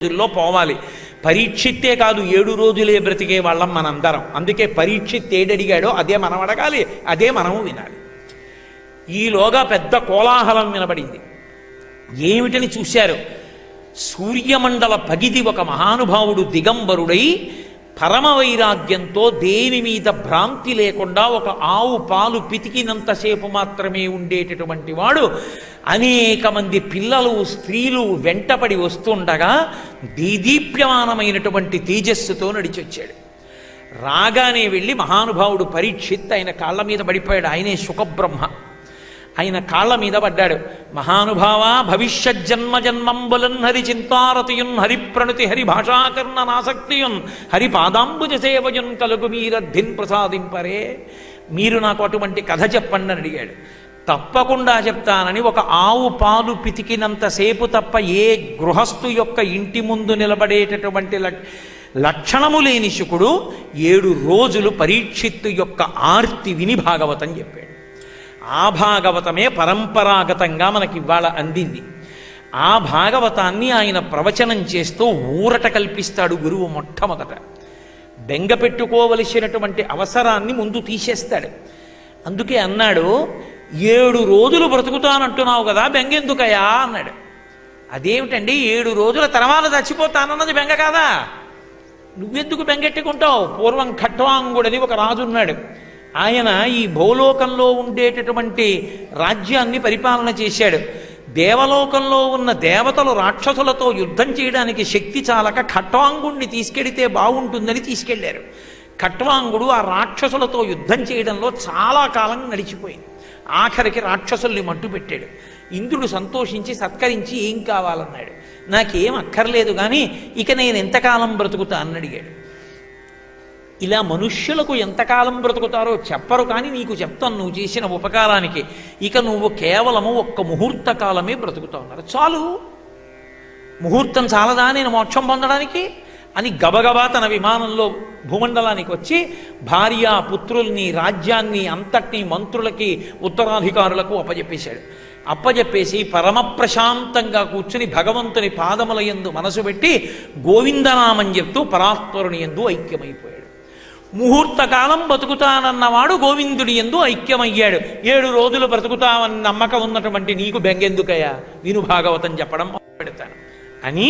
రోజుల్లో పోవాలి. పరీక్షిత్తే కాదు 7 రోజులే బ్రతికే వాళ్ళం మనందరం. అందుకే పరీక్షిత్ ఏడడిగాడో అదే మనం అడగాలి, అదే మనము వినాలి. ఈలోగా పెద్ద కోలాహలం వినబడింది. ఏమిటని చూశారు. సూర్యమండల పగిది ఒక మహానుభావుడు దిగంబరుడై పరమ వైరాగ్యంతో దేని మీద భ్రాంతి లేకుండా ఒక ఆవు పాలు పితికినంతసేపు మాత్రమే ఉండేటటువంటి వాడు అనేక మంది పిల్లలు స్త్రీలు వెంటపడి వస్తుండగా దీదీప్యమానమైనటువంటి తేజస్సుతో నడిచొచ్చాడు. రాగానే వెళ్ళి మహానుభావుడు పరీక్షిత్ ఆయన కాళ్ళ మీద పడిపోయాడు. ఆయనే సుఖబ్రహ్మ. ఆయన కాళ్ళ మీద పడ్డాడు. మహానుభావ భవిష్యజ్జన్మ జన్మంబులన్ హరి చింతారతియున్ హరి ప్రణుతి హరి భాషాకర్ణ నాసక్తియున్ హరి పాదాంబుజ సేవయున్ కలుగు మీరద్ధిన్ ప్రసాదింపరే. మీరు నాకు అటువంటి కథ చెప్పండి అని అడిగాడు. తప్పకుండా చెప్తానని ఒక ఆవు పాలు పితికినంతసేపు తప్ప ఏ గృహస్థు యొక్క ఇంటి ముందు నిలబడేటటువంటి లక్షణము లేని శుకుడు 7 రోజులు పరీక్షిత్తు యొక్క ఆర్తి విని భాగవతం చెప్పాడు. ఆ భాగవతమే పరంపరాగతంగా మనకి ఇవాళ అందింది. ఆ భాగవతాన్ని ఆయన ప్రవచనం చేస్తూ ఊరట కల్పిస్తాడు గురువు. మొట్టమొదట బెంగ పెట్టుకోవలసినటువంటి అవసరాన్ని ముందు తీసేస్తాడు. అందుకే అన్నాడు, 7 రోజులు బ్రతుకుతానంటున్నావు కదా, బెంగెందుకయా అన్నాడు. అదేమిటండి 7 రోజుల తర్వాత చచ్చిపోతానన్నది బెంగ కాదా? నువ్వెందుకు బెంగెట్టుకుంటావు? పూర్వం ఖట్వాంగుడని ఒక రాజు ఉన్నాడు. ఆయన ఈ భూలోకంలో ఉండేటటువంటి రాజ్యాన్ని పరిపాలన చేశాడు. దేవలోకంలో ఉన్న దేవతలు రాక్షసులతో యుద్ధం చేయడానికి శక్తి చాలక ఖట్వాంగుడిని తీసుకెడితే బాగుంటుందని తీసుకెళ్లారు. ఖట్వాంగుడు ఆ రాక్షసులతో యుద్ధం చేయడంలో చాలా కాలం నడిచిపోయింది. ఆఖరికి రాక్షసుల్ని మట్టు పెట్టాడు. ఇంద్రుడు సంతోషించి సత్కరించి ఏం కావాలన్నాడు. నాకేం అక్కర్లేదు కానీ ఇక నేను ఎంతకాలం బ్రతుకుతా అని అడిగాడు. ఇలా మనుష్యులకు ఎంతకాలం బ్రతుకుతారో చెప్పరు, కానీ నీకు చెప్తాను నువ్వు చేసిన ఉపకారానికి. ఇక నువ్వు కేవలము 1 ముహూర్త కాలమే బ్రతుకుతావు అన్నారు. చాలు, ముహూర్తం చాలదా నేను మోక్షం పొందడానికి అని గబగబా తన విమానంలో భూమండలానికి వచ్చి భార్య పుత్రుల్ని రాజ్యాన్ని అంతటినీ మంత్రులకి ఉత్తరాధికారులకు అప్పజెప్పేశాడు. అప్పజెప్పేసి పరమ ప్రశాంతంగా కూర్చుని భగవంతుని పాదముల యందు మనసు పెట్టి గోవిందనామం చెప్తూ పరాత్పరుని యందు ఐక్యమైపోయాడు. ముహూర్తకాలం బతుకుతానన్నవాడు గోవిందుడి యందు ఐక్యమయ్యాడు. 7 రోజులు బ్రతుకుతామని నమ్మకం ఉన్నటువంటి నీకు బెంగెందుకయ్యా, విను భాగవతం చెప్పడం పెడతాను అని.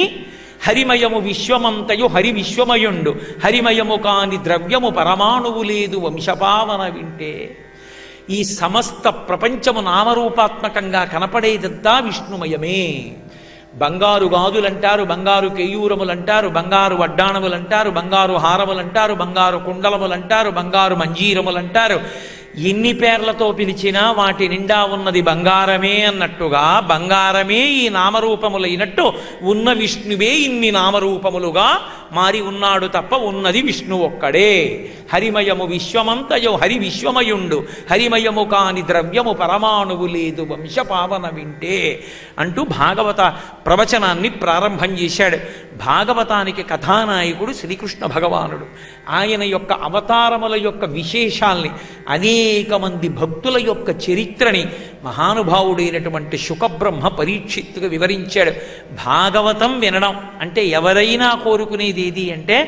హరిమయము విశ్వమంతయు హరి విశ్వమయుండు హరిమయము కాని ద్రవ్యము పరమాణువు లేదు వంశపావన వింటే. ఈ సమస్త ప్రపంచము నామరూపాత్మకంగా కనపడేదంతా విష్ణుమయమే. బంగారు గాజులంటారు, బంగారు కేయూరములంటారు, బంగారు వడ్డాణములంటారు, బంగారు హారములంటారు, బంగారు కుండలములంటారు, బంగారు మంజీరములంటారు. ఎన్ని పేర్లతో పిలిచినా వాటి నిండా ఉన్నది బంగారమే అన్నట్టుగా బంగారమే ఈ నామరూపములైనట్టు ఉన్న విష్ణువే ఇన్ని నామరూపములుగా మారి ఉన్నాడు తప్ప ఉన్నది విష్ణు ఒక్కడే. హరిమయము విశ్వమంతయు హరి విశ్వమయుండు హరిమయము కాని ద్రవ్యము పరమాణువు లేదు వంశపావన వింటే అంటూ భాగవత ప్రవచనాన్ని ప్రారంభం చేశాడు. భాగవతానికి కథానాయకుడు శ్రీకృష్ణ భగవానుడు. ఆయన యొక్క అవతారముల యొక్క విశేషాల్ని, అనేక మంది భక్తుల యొక్క చరిత్రని మహానుభావుడైనటువంటి శుకబ్రహ్మ పరీక్షిత్తుగా వివరించాడు. భాగవతం వినడం అంటే ఎవరైనా కోరుకునేది ఏది అంటే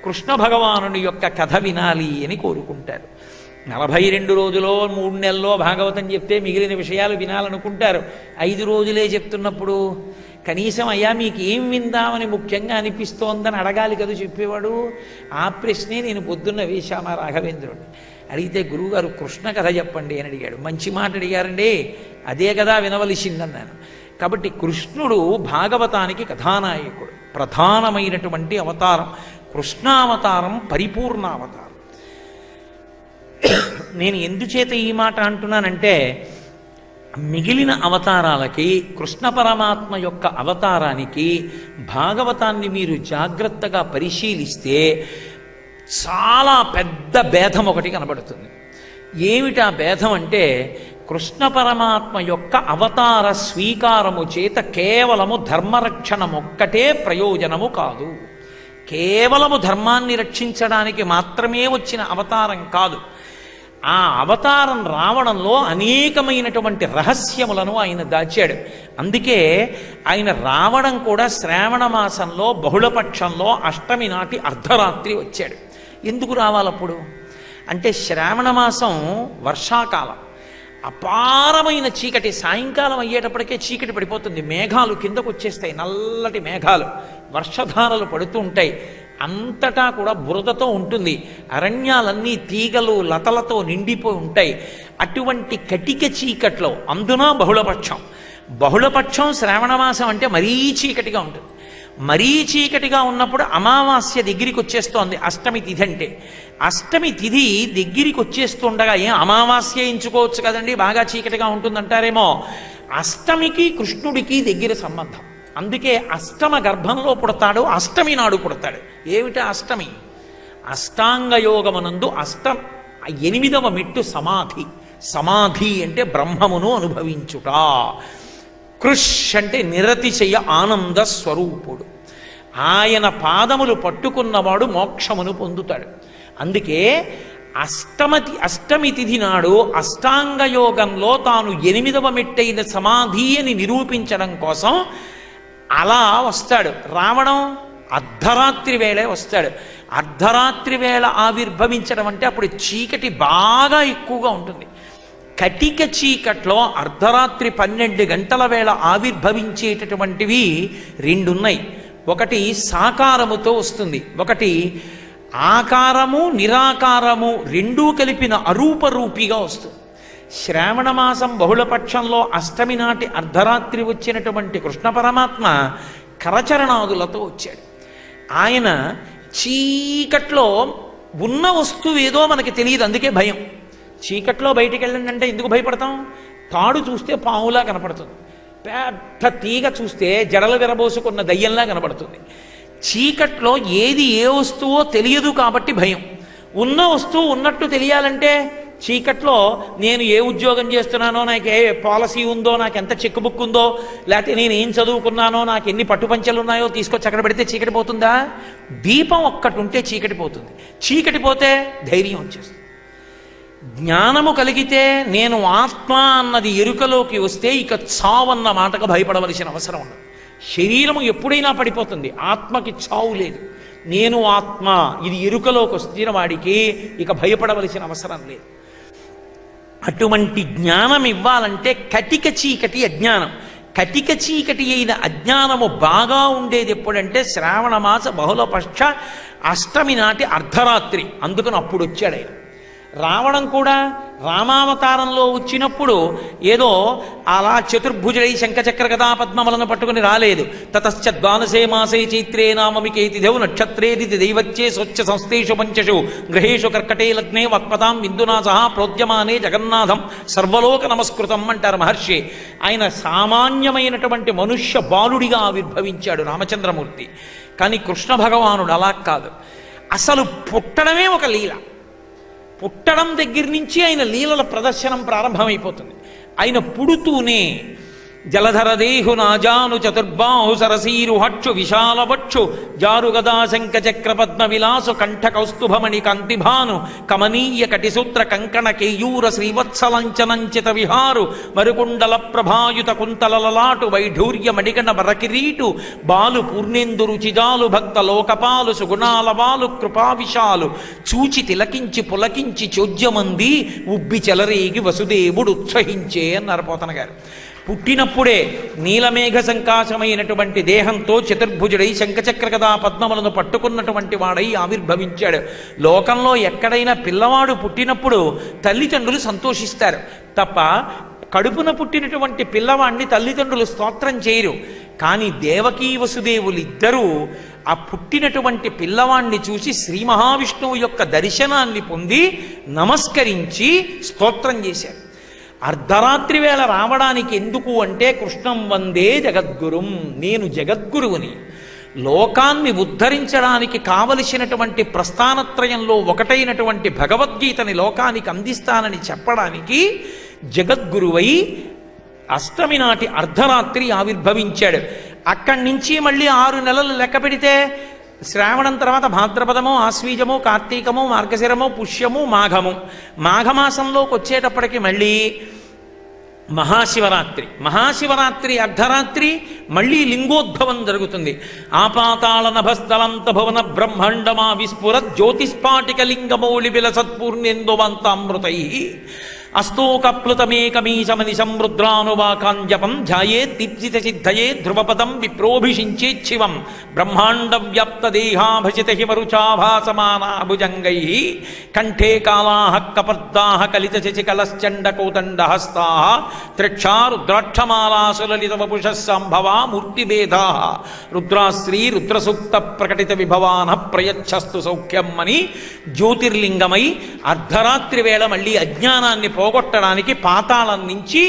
కృష్ణ భగవానుని యొక్క కథ వినాలి అని కోరుకుంటారు. 42 రోజులో 3 నెలల్లో భాగవతం చెప్తే మిగిలిన విషయాలు వినాలనుకుంటారు. 5 రోజులే చెప్తున్నప్పుడు కనీసం అయ్యా మీకు ఏం విందామని ముఖ్యంగా అనిపిస్తోందని అడగాలి కదా చెప్పేవాడు. ఆ ప్రశ్నే నేను పొద్దున్న వేశామా రాఘవేంద్రుడిని అడిగితే, గురువుగారు కృష్ణ కథ చెప్పండి అని అడిగాడు. మంచి మాట అడిగారండి, అదే కదా వినవలసిందన్నాను. కాబట్టి కృష్ణుడు భాగవతానికి కథానాయకుడు, ప్రధానమైనటువంటి అవతారం. కృష్ణావతారం పరిపూర్ణావతారం. నేను ఎందుచేత ఈ మాట అంటున్నానంటే, మిగిలిన అవతారాలకి కృష్ణ పరమాత్మ యొక్క అవతారానికి భాగవతాన్ని మీరు జాగ్రత్తగా పరిశీలిస్తే చాలా పెద్ద భేదం ఒకటి కనబడుతుంది. ఏమిటా భేదం అంటే, కృష్ణ పరమాత్మ యొక్క అవతార స్వీకారము చేత కేవలము ధర్మరక్షణమొక్కటే ప్రయోజనము కాదు. కేవలము ధర్మాన్ని రక్షించడానికి మాత్రమే వచ్చిన అవతారం కాదు. ఆ అవతారం రావడంలో అనేకమైనటువంటి రహస్యములను ఆయన దాచాడు. అందుకే ఆయన రావడం కూడా శ్రావణ మాసంలో బహుళపక్షంలో అష్టమి నాటి అర్ధరాత్రి వచ్చాడు. ఎందుకు రావాలప్పుడు అంటే శ్రావణ మాసం వర్షాకాలం, అపారమైన చీకటి, సాయంకాలం అయ్యేటప్పటికే చీకటి పడిపోతుంది, మేఘాలు కిందకు వచ్చేస్తాయి, నల్లటి మేఘాలు, వర్షధారలు పడుతూ ఉంటాయి, అంతటా కూడా బురదతో ఉంటుంది, అరణ్యాలన్నీ తీగలు లతలతో నిండిపోయి ఉంటాయి. అటువంటి కటిక చీకట్లో, అందున బహుళపక్షం శ్రావణమాసం అంటే మరీ చీకటిగా ఉంటుంది. మరీ చీకటిగా ఉన్నప్పుడు అమావాస్య దగ్గరికి వచ్చేస్తోంది అష్టమి తిథి అంటే. అష్టమి తిథి దగ్గరికి వచ్చేస్తుండగా ఏం అమావాస్య ఎంచుకోవచ్చు కదండి, బాగా చీకటిగా ఉంటుందంటారేమో. అష్టమికి కృష్ణుడికి దగ్గర సంబంధం. అందుకే అష్టమ గర్భంలో పుడతాడు, అష్టమి నాడు పుడతాడు. ఏమిటా అష్టమి? అష్టాంగయోగమనందు 8వ మెట్టు సమాధి. సమాధి అంటే బ్రహ్మమును అనుభవించుట. కృష్ అంటే నిరతిశయ ఆనంద స్వరూపుడు. ఆయన పాదములు పట్టుకున్నవాడు మోక్షమును పొందుతాడు. అందుకే అష్టమి తిథి నాడు అష్టాంగయోగంలో తాను 8వ మెట్టైన సమాధి అని నిరూపించడం కోసం అలా వస్తాడు. రావడం అర్ధరాత్రి వేళే వస్తాడు. అర్ధరాత్రి వేళ ఆవిర్భవించడం అంటే అప్పుడు చీకటి బాగా ఎక్కువగా ఉంటుంది. కటిక చీకట్లో అర్ధరాత్రి 12 గంటల వేళ ఆవిర్భవించేటటువంటివి 2 ఉన్నాయి. ఒకటి సాకారముతో వస్తుంది, ఒకటి ఆకారము నిరాకారము రెండూ కలిపిన అరూపరూపిగా వస్తుంది. శ్రావణ మాసం బహుళపక్షంలో అష్టమి నాటి అర్ధరాత్రి వచ్చినటువంటి కృష్ణ పరమాత్మ కరచరణాదులతో వచ్చాడు. ఆయన చీకట్లో ఉన్న వస్తువు ఏదో మనకి తెలియదు, అందుకే భయం. చీకట్లో బయటికి వెళ్ళండి అంటే ఎందుకు భయపడతాం? తాడు చూస్తే పాములా కనపడుతుంది, పెద్ద తీగ చూస్తే జడలు విరబోసుకున్న దయ్యంలా కనపడుతుంది. చీకట్లో ఏది ఏ వస్తువో తెలియదు కాబట్టి భయం. ఉన్న వస్తువు ఉన్నట్టు తెలియాలంటే చీకట్లో నేను ఏ ఉద్యోగం చేస్తున్నానో, నాకు ఏ పాలసీ ఉందో, నాకు ఎంత చెక్ బుక్ ఉందో, లేకపోతే నేను ఏం చదువుకున్నానో, నాకు ఎన్ని పట్టుపంచలు ఉన్నాయో తీసుకొచ్చి అక్కడ పెడితే చీకటి పోతుందా? దీపం ఒక్కటి ఉంటే చీకటి పోతుంది. చీకటి పోతే ధైర్యం వచ్చేస్తుంది. జ్ఞానము కలిగితే నేను ఆత్మ అన్నది ఎరుకలోకి వస్తే ఇక చావన్న మాటకు భయపడవలసిన అవసరం ఉండదు. శరీరము ఎప్పుడైనా పడిపోతుంది, ఆత్మకి చావు లేదు. నేను ఆత్మ ఇది ఎరుకలోకి వస్తున్న వాడికి ఇక భయపడవలసిన అవసరం లేదు. అటువంటి జ్ఞానం ఇవ్వాలంటే కటిక చీకటి అజ్ఞానం. కటిక చీకటి అయిన అజ్ఞానము బాగా ఉండేది ఎప్పుడంటే శ్రావణ మాస బహుళపక్ష అష్టమి నాటి అర్ధరాత్రి. అందుకని అప్పుడు వచ్చాడు ఆయన. రావడం కూడా రామావతారంలో వచ్చినప్పుడు ఏదో అలా చతుర్భుజై శంఖచక్ర గదా పద్మములను పట్టుకుని రాలేదు. తతశ్చ ద్వాదశే మాసే చైత్రే నామమికేతి దేవు నక్షత్రేది దైవత్యే స్వచ్ఛ సంస్థేషు పంచషు గ్రహేషు కర్కటే లగ్నే వక్పతాం బిందునా సహా ప్రోద్యమానే జగన్నాథం సర్వలోక నమస్కృతం అంటారు మహర్షి. ఆయన సామాన్యమైనటువంటి మనుష్య బాలుడిగా ఆవిర్భవించాడు రామచంద్రమూర్తి. కానీ కృష్ణ భగవానుడు అలా కాదు. అసలు పుట్టడమే ఒక లీల. పుట్టడం దగ్గర నుంచి ఆయన లీలల ప్రదర్శనం ప్రారంభమైపోతుంది. ఆయన పుడుతూనే జలధర దేహు నాజాను చతుర్బాహు సరసీరు హక్షు విశాలవక్షు జారుగదా శంఖ చక్ర పద్మ విలాసు కంఠ కౌస్తుభమణి కాంతిభాను కమనీయ కటిసూత్ర కంకణ కేయూర శ్రీవత్సలంచనంచిత విహారు మరుకుండల ప్రభాయుత కుంతలలలాటు వైఢూర్య మడిగణ బరకిరీటు బాలు పూర్ణేందు రుచిజాలు భక్త లోకపాలు సుగుణాల బాలు కృపావిశాలు చూచి తిలకించి పులకించి చోద్యమంది ఉబ్బి చెలరేగి వసుదేవుడు ఉత్సహించే అన్నారు పోతన గారు. పుట్టినప్పుడే నీలమేఘ సంకాశమైనటువంటి దేహంతో చతుర్భుజుడై శంఖచక్ర గదా పద్మములను పట్టుకున్నటువంటి వాడై ఆవిర్భవించాడు. లోకంలో ఎక్కడైనా పిల్లవాడు పుట్టినప్పుడు తల్లిదండ్రులు సంతోషిస్తారు తప్ప కడుపున పుట్టినటువంటి పిల్లవాడిని తల్లిదండ్రులు స్తోత్రం చేయరు. కానీ దేవకీ వసుదేవులిద్దరూ ఆ పుట్టినటువంటి పిల్లవాణ్ణి చూసి శ్రీ మహావిష్ణువు యొక్క దర్శనాన్ని పొంది నమస్కరించి స్తోత్రం చేశారు. అర్ధరాత్రి వేళ రావడానికి ఎందుకు అంటే కృష్ణం వందే జగద్గురుం, నేను జగద్గురువుని, లోకాన్ని ఉద్ధరించడానికి కావలసినటువంటి ప్రస్థానత్రయంలో ఒకటైనటువంటి భగవద్గీతని లోకానికి అందిస్తానని చెప్పడానికి జగద్గురువై అష్టమి నాటి అర్ధరాత్రి ఆవిర్భవించాడు. అక్కడి నుంచి మళ్ళీ 6 నెలలు లెక్క పెడితే శ్రావణం తర్వాత భాద్రపదము, ఆశ్వీజము, కార్తీకము, మార్గశిరము, పుష్యము, మాఘము. మాఘమాసంలోకి వచ్చేటప్పటికి మళ్ళీ మహాశివరాత్రి అర్ధరాత్రి మళ్ళీ లింగోద్భవం జరుగుతుంది. ఆపాతాళ నభస్థలంత భవన బ్రహ్మాండమా విస్ఫుర జ్యోతిస్పాటిక లింగమౌళి విలసత్పూర్ణేందువంతామృతై అస్తోకప్లుతమేకమీశమనిశం రుద్రానువాకాంజపం ధ్యాయే దీప్సిత సిద్ధయే ధ్రువపదం విప్రోభిషించేచ్చివం బ్రహ్మాండ వ్యాప్త దేహాభసిత హిమరుచాభాసమానాభుజంగై కంఠే కాళాః కపర్దాః కలిత శశికలశ్చండకోదండహస్తాః త్రిక్షా రుద్రాక్షమాలాసులలిత వపుషః సంభవా మూర్తిభేదాః రుద్రాశ్రీ రుద్రసూక్త ప్రకటిత విభవానః ప్రయచ్చస్తు సౌఖ్యం అని జ్యోతిర్లింగమై అర్ధరాత్రి వేళ మళ్ళీ అజ్ఞానాన్ని పోగొట్టడానికి పాతాళం నుంచి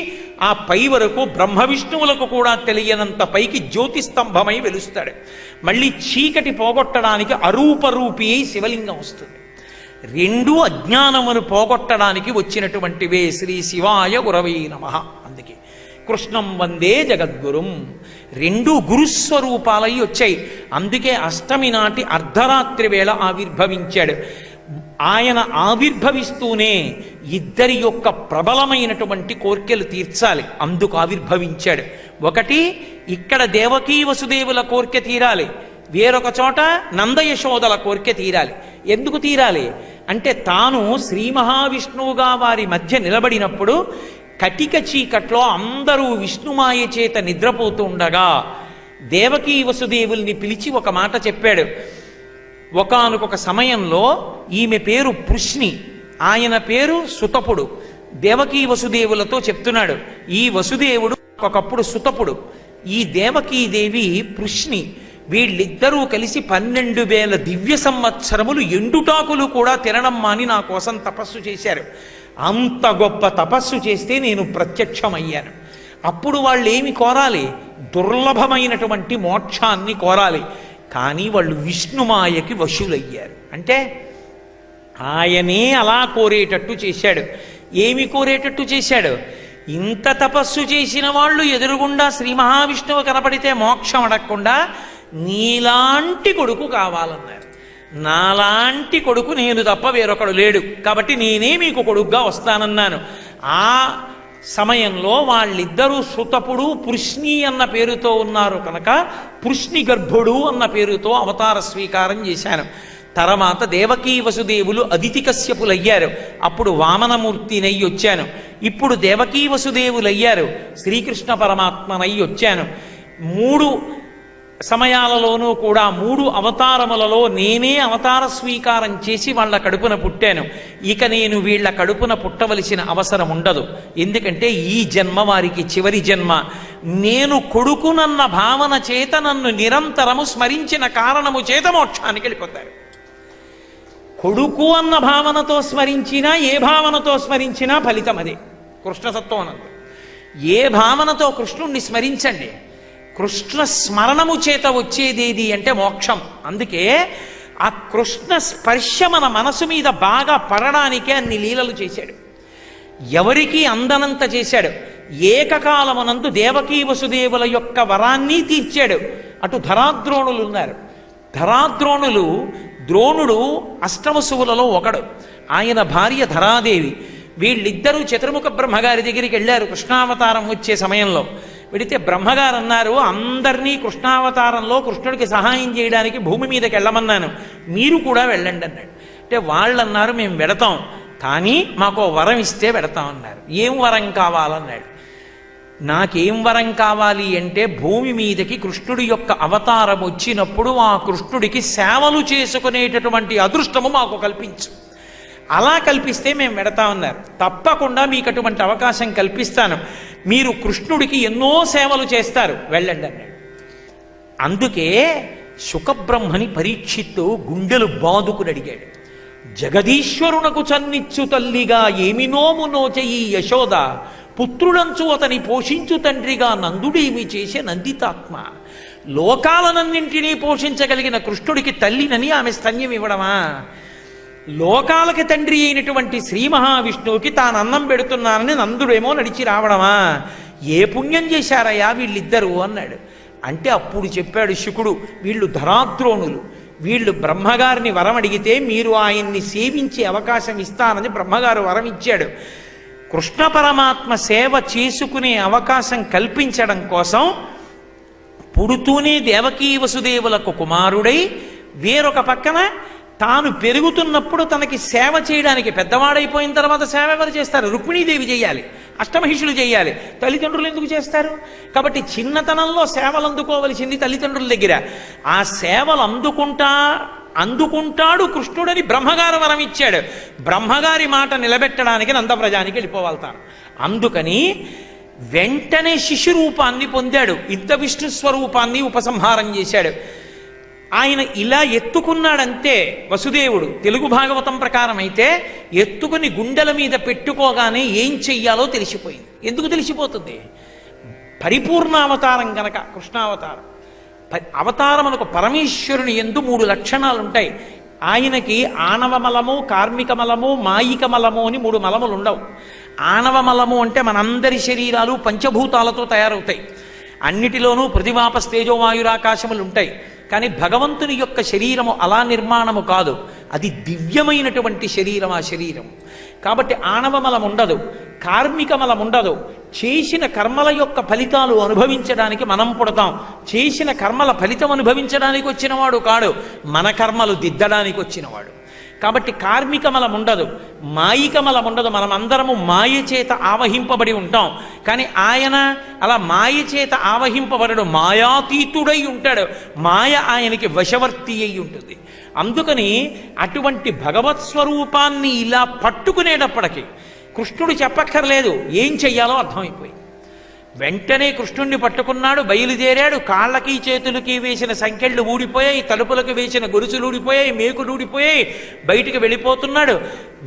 ఆ పై వరకు బ్రహ్మ విష్ణువులకు కూడా తెలియనంత పైకి జ్యోతిస్తంభమై వెలుస్తాడు. మళ్ళీ చీకటి పోగొట్టడానికి అరూపరూపి అయి శివలింగం వస్తుంది. రెండు అజ్ఞానమును పోగొట్టడానికి వచ్చినటువంటివే. శ్రీ శివాయ గురవే నమః. అందుకే కృష్ణం వందే జగద్గురుం. రెండు గురుస్వరూపాలై వచ్చాయి. అందుకే అష్టమి నాటి అర్ధరాత్రి వేళ ఆవిర్భవించాడు. ఆయన ఆవిర్భవిస్తూనే ఇద్దరి యొక్క ప్రబలమైనటువంటి కోర్కెలు తీర్చాలి. అందుకు ఆవిర్భవించాడు. ఒకటి ఇక్కడ దేవకీ వసుదేవుల కోర్కె తీరాలి, వేరొక చోట నందయశోదల కోర్కె తీరాలి. ఎందుకు తీరాలి అంటే తాను శ్రీ మహావిష్ణువుగా వారి మధ్య నిలబడినప్పుడు కటిక చీకట్లో అందరూ విష్ణుమాయ చేత నిద్రపోతూ ఉండగా దేవకీ వసుదేవుల్ని పిలిచి ఒక మాట చెప్పాడు. ఒకానొక సమయంలో ఈమె పేరు పృష్ణి, ఆయన పేరు సుతపుడు. దేవకీ వసుదేవులతో చెప్తున్నాడు, ఈ వసుదేవుడు ఒకప్పుడు సుతపుడు, ఈ దేవకీదేవి పృష్ణి. వీళ్ళిద్దరూ కలిసి 12,000 దివ్య సంవత్సరములు ఎండుటాకులు కూడా తినడం మాని నా కోసం తపస్సు చేశారు. అంత గొప్ప తపస్సు చేస్తే నేను ప్రత్యక్షమయ్యాను. అప్పుడు వాళ్ళు ఏమి కోరాలి? దుర్లభమైనటువంటి మోక్షాన్ని కోరాలి. కానీ వాళ్ళు విష్ణుమాయకి వశులయ్యారు. అంటే ఆయనే అలా కోరేటట్టు చేశాడు. ఏమి కోరేటట్టు చేశాడు? ఇంత తపస్సు చేసిన వాళ్ళు ఎదురుగుండా శ్రీ మహావిష్ణువు కనపడితే మోక్షం అడగకుండా నీలాంటి కొడుకు కావాలన్నారు. నాలాంటి కొడుకు నేను తప్ప వేరొకడు లేడు, కాబట్టి నేనే మీకు కొడుకుగా వస్తానన్నాను. ఆ సమయంలో వాళ్ళిద్దరూ సుతపుడు పృష్ణి అన్న పేరుతో ఉన్నారు కనుక పృష్ణి గర్భుడు అన్న పేరుతో అవతార స్వీకారం చేశాను. తర్వాత దేవకీ వసుదేవులు అదితి కశ్యపులయ్యారు. అప్పుడు వామనమూర్తినై వచ్చాను. ఇప్పుడు దేవకీ వసుదేవులయ్యారు, శ్రీకృష్ణ పరమాత్మనై వచ్చాను. 3 సమయాలలోనూ కూడా 3 అవతారములలో నేనే అవతార స్వీకారం చేసి వాళ్ళ కడుపున పుట్టాను. ఇక నేను వీళ్ళ కడుపున పుట్టవలసిన అవసరం ఉండదు. ఎందుకంటే ఈ జన్మ వారికి చివరి జన్మ. నేను కొడుకునన్న భావన చేత నన్ను నిరంతరము స్మరించిన కారణము చేత మోక్షానికి వెళ్ళిపోతారు. కొడుకు అన్న భావనతో స్మరించినా, ఏ భావనతో స్మరించినా ఫలితం అదే. కృష్ణతత్వం అనంత ఏ భావనతో కృష్ణుణ్ణి స్మరించండి, కృష్ణ స్మరణము చేత వచ్చేదేది అంటే మోక్షం. అందుకే ఆ కృష్ణ స్పర్శ మన మనసు మీద బాగా పడడానికే అన్ని లీలలు చేశాడు. ఎవరికీ అందనంత చేశాడు. ఏకకాలమునందు దేవకీ వసుదేవుల యొక్క వరాన్ని తీర్చాడు. అటు ధరాద్రోణులు ఉన్నారు. ధరాద్రోణులు, ద్రోణుడు అష్టవసువులలో ఒకడు, ఆయన భార్య ధరాదేవి. వీళ్ళిద్దరూ చతుర్ముఖ బ్రహ్మగారి దగ్గరికి వెళ్ళారు కృష్ణావతారం వచ్చే సమయంలో. వెడితే బ్రహ్మగారు అన్నారు, అందరినీ కృష్ణావతారంలో కృష్ణుడికి సహాయం చేయడానికి భూమి మీదకి వెళ్ళమన్నాను, మీరు కూడా వెళ్ళండి అన్నాడు. అంటే వాళ్ళు అన్నారు, మేము వెడతాం, కానీ మాకు వరం ఇస్తే వెడతామన్నారు. ఏం వరం కావాలన్నాడు. నాకేం వరం కావాలి అంటే భూమి మీదకి కృష్ణుడి యొక్క అవతారం వచ్చినప్పుడు ఆ కృష్ణుడికి సేవలు చేసుకునేటటువంటి అదృష్టము మాకు కల్పించు. అలా కల్పిస్తే మేము వెడతామన్నారు. తప్పకుండా మీకు అటువంటి అవకాశం కల్పిస్తాను, మీరు కృష్ణుడికి ఎన్నో సేవలు చేస్తారు, వెళ్ళండి అన్నాడు. అందుకే శుకబ్రహ్మని పరీక్షిత్తు గుండెలు బాదుకుని అడిగాడు, జగదీశ్వరునకు చన్నిచ్చు తల్లిగా ఏమి నోము నోచయి యశోద, పుత్రులంచు అతని పోషించు తండ్రిగా నందుడేమి చేసే నందితాత్మ. లోకాలనన్నింటినీ పోషించగలిగిన కృష్ణుడికి తల్లినని ఆమె స్తన్యం ఇవ్వడమా? లోకాలకి తండ్రి అయినటువంటి శ్రీ మహావిష్ణువుకి తాను అన్నం పెడుతున్నానని నందుడేమో నడిచి రావడమా? ఏ పుణ్యం చేశారయ్యా వీళ్ళిద్దరూ అన్నాడు. అంటే అప్పుడు చెప్పాడు శుకుడు, వీళ్ళు ధరాద్రోణులు, వీళ్ళు బ్రహ్మగారిని వరం అడిగితే మీరు ఆయన్ని సేవించే అవకాశం ఇస్తానని బ్రహ్మగారు వరం ఇచ్చాడు. కృష్ణ పరమాత్మ సేవ చేసుకునే అవకాశం కల్పించడం కోసం పుడుతూనే దేవకీ వసుదేవులకు కుమారుడై వేరొక పక్కన తాను పెరుగుతున్నప్పుడు తనకి సేవ చేయడానికి పెద్దవాడైపోయిన తర్వాత సేవ ఎవరు చేస్తారు? రుక్మిణీదేవి చేయాలి, అష్టమహిషులు చేయాలి, తల్లిదండ్రులు ఎందుకు చేస్తారు? కాబట్టి చిన్నతనంలో సేవలు అందుకోవలసింది తల్లిదండ్రుల దగ్గర. ఆ సేవలు అందుకుంటాడు కృష్ణుడని బ్రహ్మగారు వరం ఇచ్చాడు. బ్రహ్మగారి మాట నిలబెట్టడానికి నందవ్రజానికి వెళ్ళిపోవాలతారు. అందుకని వెంటనే శిశురూపాన్ని పొందాడు, ఇంత విష్ణు స్వరూపాన్ని ఉపసంహారం చేశాడు. ఆయన ఇలా ఎత్తుకున్నాడంతే వసుదేవుడు. తెలుగు భాగవతం ప్రకారం అయితే ఎత్తుకుని గుండెల మీద పెట్టుకోగానే ఏం చెయ్యాలో తెలిసిపోయింది. ఎందుకు తెలిసిపోతుంది? పరిపూర్ణావతారం గనక కృష్ణావతారం. అవతారమునకు పరమేశ్వరుని యందు 3 లక్షణాలు ఉంటాయి. ఆయనకి ఆణవమలము, కార్మికమలము, మాయికమలము అని 3 మలములు ఉండవు. ఆణవమలము అంటే మనందరి శరీరాలు పంచభూతాలతో తయారవుతాయి. అన్నిటిలోనూ పృథివాప తేజోవాయురాకాశములు ఉంటాయి. కానీ భగవంతుని యొక్క శరీరము అలా నిర్మాణము కాదు, అది దివ్యమైనటువంటి శరీరం. ఆ శరీరం కాబట్టి ఆణవమలం ఉండదు, కార్మికమలం ఉండదు. చేసిన కర్మల యొక్క ఫలితాలు అనుభవించడానికి మనం పుడతాం. చేసిన కర్మల ఫలితం అనుభవించడానికి వచ్చినవాడు కాడు, మన కర్మలు దిద్దడానికి వచ్చినవాడు. కాబట్టి కార్మికమలం ఉండదు, మాయికమలం ఉండదు. మనం అందరము మాయ చేత ఆవహింపబడి ఉంటాం. కానీ ఆయన అలా మాయ చేత ఆవహింపబడడు, మాయాతీతుడై ఉంటాడు. మాయ ఆయనకి వశవర్తి అయి ఉంటుంది. అందుకని అటువంటి భగవత్ స్వరూపాన్ని ఇలా పట్టుకునేటప్పటికీ కృష్ణుడు చెప్పక్కర్లేదు, ఏం చెయ్యాలో అర్థమైపోయింది. వెంటనే కృష్ణుణ్ణి పట్టుకున్నాడు, బయలుదేరాడు. కాళ్ళకి చేతులకి వేసిన సంకెళ్ళు ఊడిపోయాయి, తలుపులకు వేసిన గొలుసులు ఊడిపోయాయి, మేకులు ఊడిపోయాయి. బయటికి వెళ్ళిపోతున్నాడు.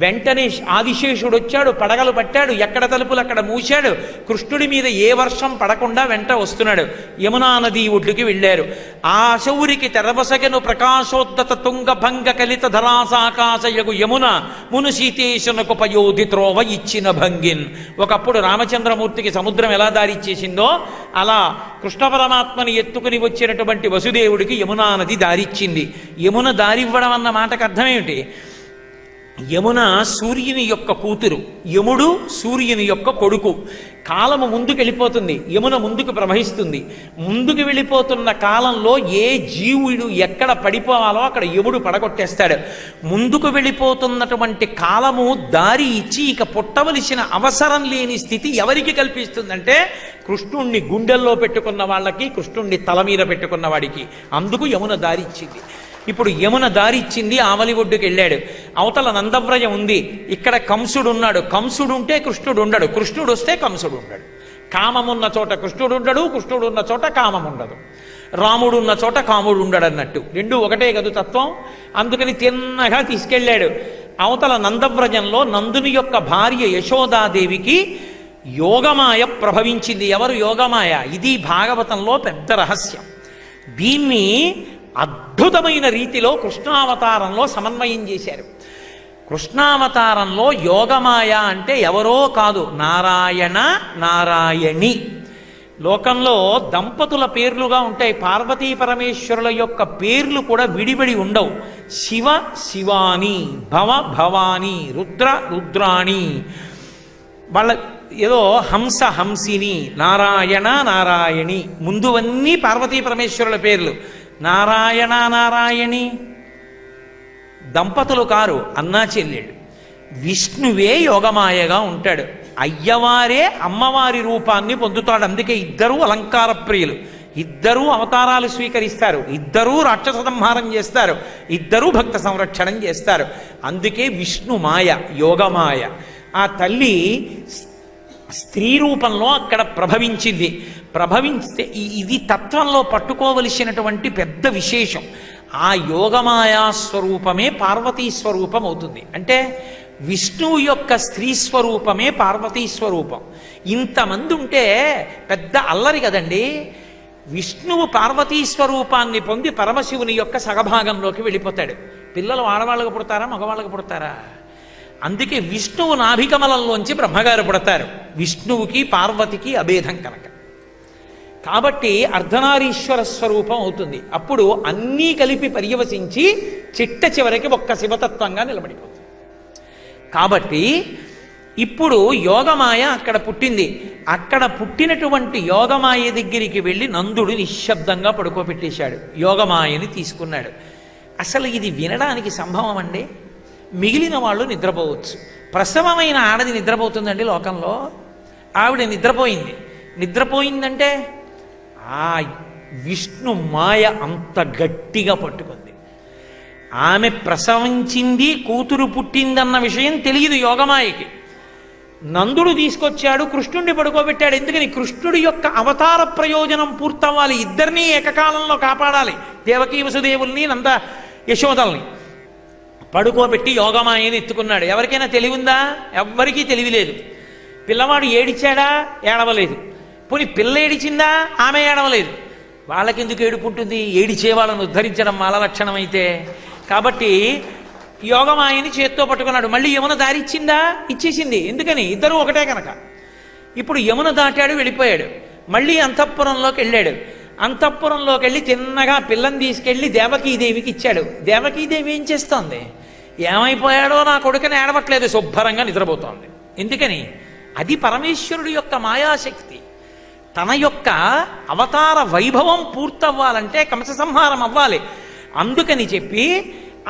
వెంటనే ఆదిశేషుడు వచ్చాడు, పడగలు పట్టాడు, ఎక్కడ తలుపులు అక్కడ మూశాడు. కృష్ణుడి మీద ఏ వర్షం పడకుండా వెంట వస్తున్నాడు. యమునా నది ఒడ్డుకి వెళ్ళారు. ఆ శౌరికి తెరవసగను ప్రకాశోద్దత తుంగ భంగ కలిత ధరాసాకాశయగు యమున మును సీతేశునకు పయోధి త్రోవ ఇచ్చిన భంగిన్. ఒకప్పుడు రామచంద్రమూర్తికి సముద్రం ఎలా దారి చేసిందో అలా కృష్ణ పరమాత్మని ఎత్తుకుని వచ్చినటువంటి వసుదేవుడికి యమునా నది దారిచ్చింది. యమున దారివ్వడం అన్న మాటకు అర్థమేమిటి? యమున సూర్యుని యొక్క కూతురు, యముడు సూర్యుని యొక్క కొడుకు. కాలము ముందుకు వెళ్ళిపోతుంది, యమున ముందుకు ప్రవహిస్తుంది. ముందుకు వెళ్ళిపోతున్న కాలంలో ఏ జీవుడు ఎక్కడ పడిపోవాలో అక్కడ యముడు పడగొట్టేస్తాడు. ముందుకు వెళ్ళిపోతున్నటువంటి కాలము దారి ఇచ్చి ఇక పుట్టవలసిన అవసరం లేని స్థితి ఎవరికి కల్పిస్తుందంటే కృష్ణుణ్ణి గుండెల్లో పెట్టుకున్న వాళ్ళకి, కృష్ణుణ్ణి తల మీద పెట్టుకున్న వాడికి. అందుకు యమున దారి ఇచ్చింది. ఇప్పుడు యమున దారిచ్చింది, ఆవలి ఒడ్డుకి వెళ్ళాడు. అవతల నందవ్రజం ఉంది, ఇక్కడ కంసుడు ఉన్నాడు. కంసుడు ఉంటే కృష్ణుడు ఉండడు, కృష్ణుడు వస్తే కంసుడు ఉండడు. కామమున్న చోట కృష్ణుడు ఉండడు, కృష్ణుడు ఉన్న చోట కామం ఉండదు. రాముడు ఉన్న చోట కాముడు ఉండడు అన్నట్టు, రెండు ఒకటే కదు తత్వం. అందుకని తిన్నగా తీసుకెళ్ళాడు. అవతల నందవ్రజంలో నందుని యొక్క భార్య యశోదాదేవికి యోగమాయ ప్రభవించింది. ఎవరు యోగమాయ? ఇది భాగవతంలో పెద్ద రహస్యం. దీన్ని అద్భుతమైన రీతిలో కృష్ణావతారంలో సమన్వయం చేశారు. కృష్ణావతారంలో యోగమాయ అంటే ఎవరో కాదు, నారాయణ నారాయణి. లోకంలో దంపతుల పేర్లుగా ఉంటాయి, పార్వతీ పరమేశ్వరుల యొక్క పేర్లు కూడా విడిబడి ఉండవు. శివ శివాని, భవ భవాని, రుద్ర రుద్రాణి. వాళ్ళ ఏదో హంస హంసిని, నారాయణ నారాయణి, ముందువన్నీ పార్వతీ పరమేశ్వరుల పేర్లు. నారాయణ నారాయణి దంపతులు కారు, అన్నా చెల్లెళ్ళు. విష్ణువే యోగమాయగా ఉంటాడు, అయ్యవారే అమ్మవారి రూపాన్ని పొందుతాడు. అందుకే ఇద్దరూ అలంకార ప్రియులు, ఇద్దరూ అవతారాలు స్వీకరిస్తారు, ఇద్దరూ రాక్షస సంహారం చేస్తారు, ఇద్దరూ భక్త సంరక్షణం చేస్తారు. అందుకే విష్ణుమాయ, యోగమాయ. ఆ తల్లి స్త్రీ రూపంలో అక్కడ ప్రభవించింది. ప్రభవిస్తే ఇది తత్వంలో పట్టుకోవలసినటువంటి పెద్ద విశేషం. ఆ యోగమాయా స్వరూపమే పార్వతీ స్వరూపం అవుతుంది. అంటే విష్ణువు యొక్క స్త్రీ స్వరూపమే పార్వతీ స్వరూపం. ఇంతమంది ఉంటే పెద్ద అల్లరి కదండి. విష్ణువు పార్వతీ స్వరూపాన్ని పొంది పరమశివుని యొక్క సగభాగంలోకి వెళ్ళిపోతాడు. పిల్లలు ఆడవాళ్ళకు పుడతారా, మగవాళ్ళకు పుడతారా? అందుకే విష్ణువు నాభికమలంలోంచి బ్రహ్మగారు పుడతారు. విష్ణువుకి పార్వతికి అభేదం కనుక. కాబట్టి అర్ధనారీశ్వర స్వరూపం అవుతుంది. అప్పుడు అన్నీ కలిపి పర్యవసించి చిట్ట చివరికి ఒక్క శివతత్వంగా నిలబడిపోతుంది. కాబట్టి ఇప్పుడు యోగమాయ అక్కడ పుట్టింది. అక్కడ పుట్టినటువంటి యోగమాయ దగ్గరికి వెళ్ళి నందుడు నిశ్శబ్దంగా పడుకోబెట్టేశాడు. యోగమాయని తీసుకున్నాడు. అసలు ఇది వినడానికి సంభవం అండి. మిగిలిన వాళ్ళు నిద్రపోవచ్చు, ప్రసవమైన ఆడది నిద్రపోతుందండి లోకంలో. ఆవిడ నిద్రపోయింది. నిద్రపోయిందంటే ఆ విష్ణు మాయ అంత గట్టిగా పట్టుకుంది. ఆమె ప్రసవించింది, కూతురు పుట్టిందన్న విషయం తెలియదు యోగమాయకి. నందుడు తీసుకొచ్చాడు, కృష్ణుడిని పడుకోబెట్టాడు. ఎందుకని? కృష్ణుడి యొక్క అవతార ప్రయోజనం పూర్తవ్వాలి. ఇద్దరినీ ఏకకాలంలో కాపాడాలి. దేవకీ వసుదేవుల్ని, నంద యశోదల్ని పడుకోబెట్టి యోగమాయని ఎత్తుకున్నాడు. ఎవరికైనా తెలివిందా? ఎవ్వరికీ తెలివి లేదు. పిల్లవాడు ఏడిచాడా? ఏడవలేదు. పోనీ పిల్ల ఏడిచిందా? ఆమె ఏడవలేదు. వాళ్ళకెందుకు ఏడుపుంటుంది? ఏడిచే వాళ్ళను ఉద్ధరించడం మాల లక్షణం అయితే. కాబట్టి యోగమాయని చేత్తో పట్టుకున్నాడు. మళ్ళీ యమున దారిచ్చిందా? ఇచ్చేసింది. ఎందుకని? ఇద్దరు ఒకటే కనుక. ఇప్పుడు యమున దాటాడు, వెళ్ళిపోయాడు. మళ్ళీ అంతఃపురంలోకి వెళ్ళాడు. అంతఃపురంలోకి వెళ్ళి తిన్నగా పిల్లని తీసుకెళ్ళి దేవకీదేవికి ఇచ్చాడు. దేవకీదేవి ఏం చేస్తోంది? ఏమైపోయాడో నా కొడుకుని ఏడవట్లేదు, శుభ్రంగా నిద్రపోతోంది. ఎందుకని? అది పరమేశ్వరుడి యొక్క మాయాశక్తి. తన యొక్క అవతార వైభవం పూర్తవ్వాలంటే కంస సంహారం అవ్వాలి. అందుకని చెప్పి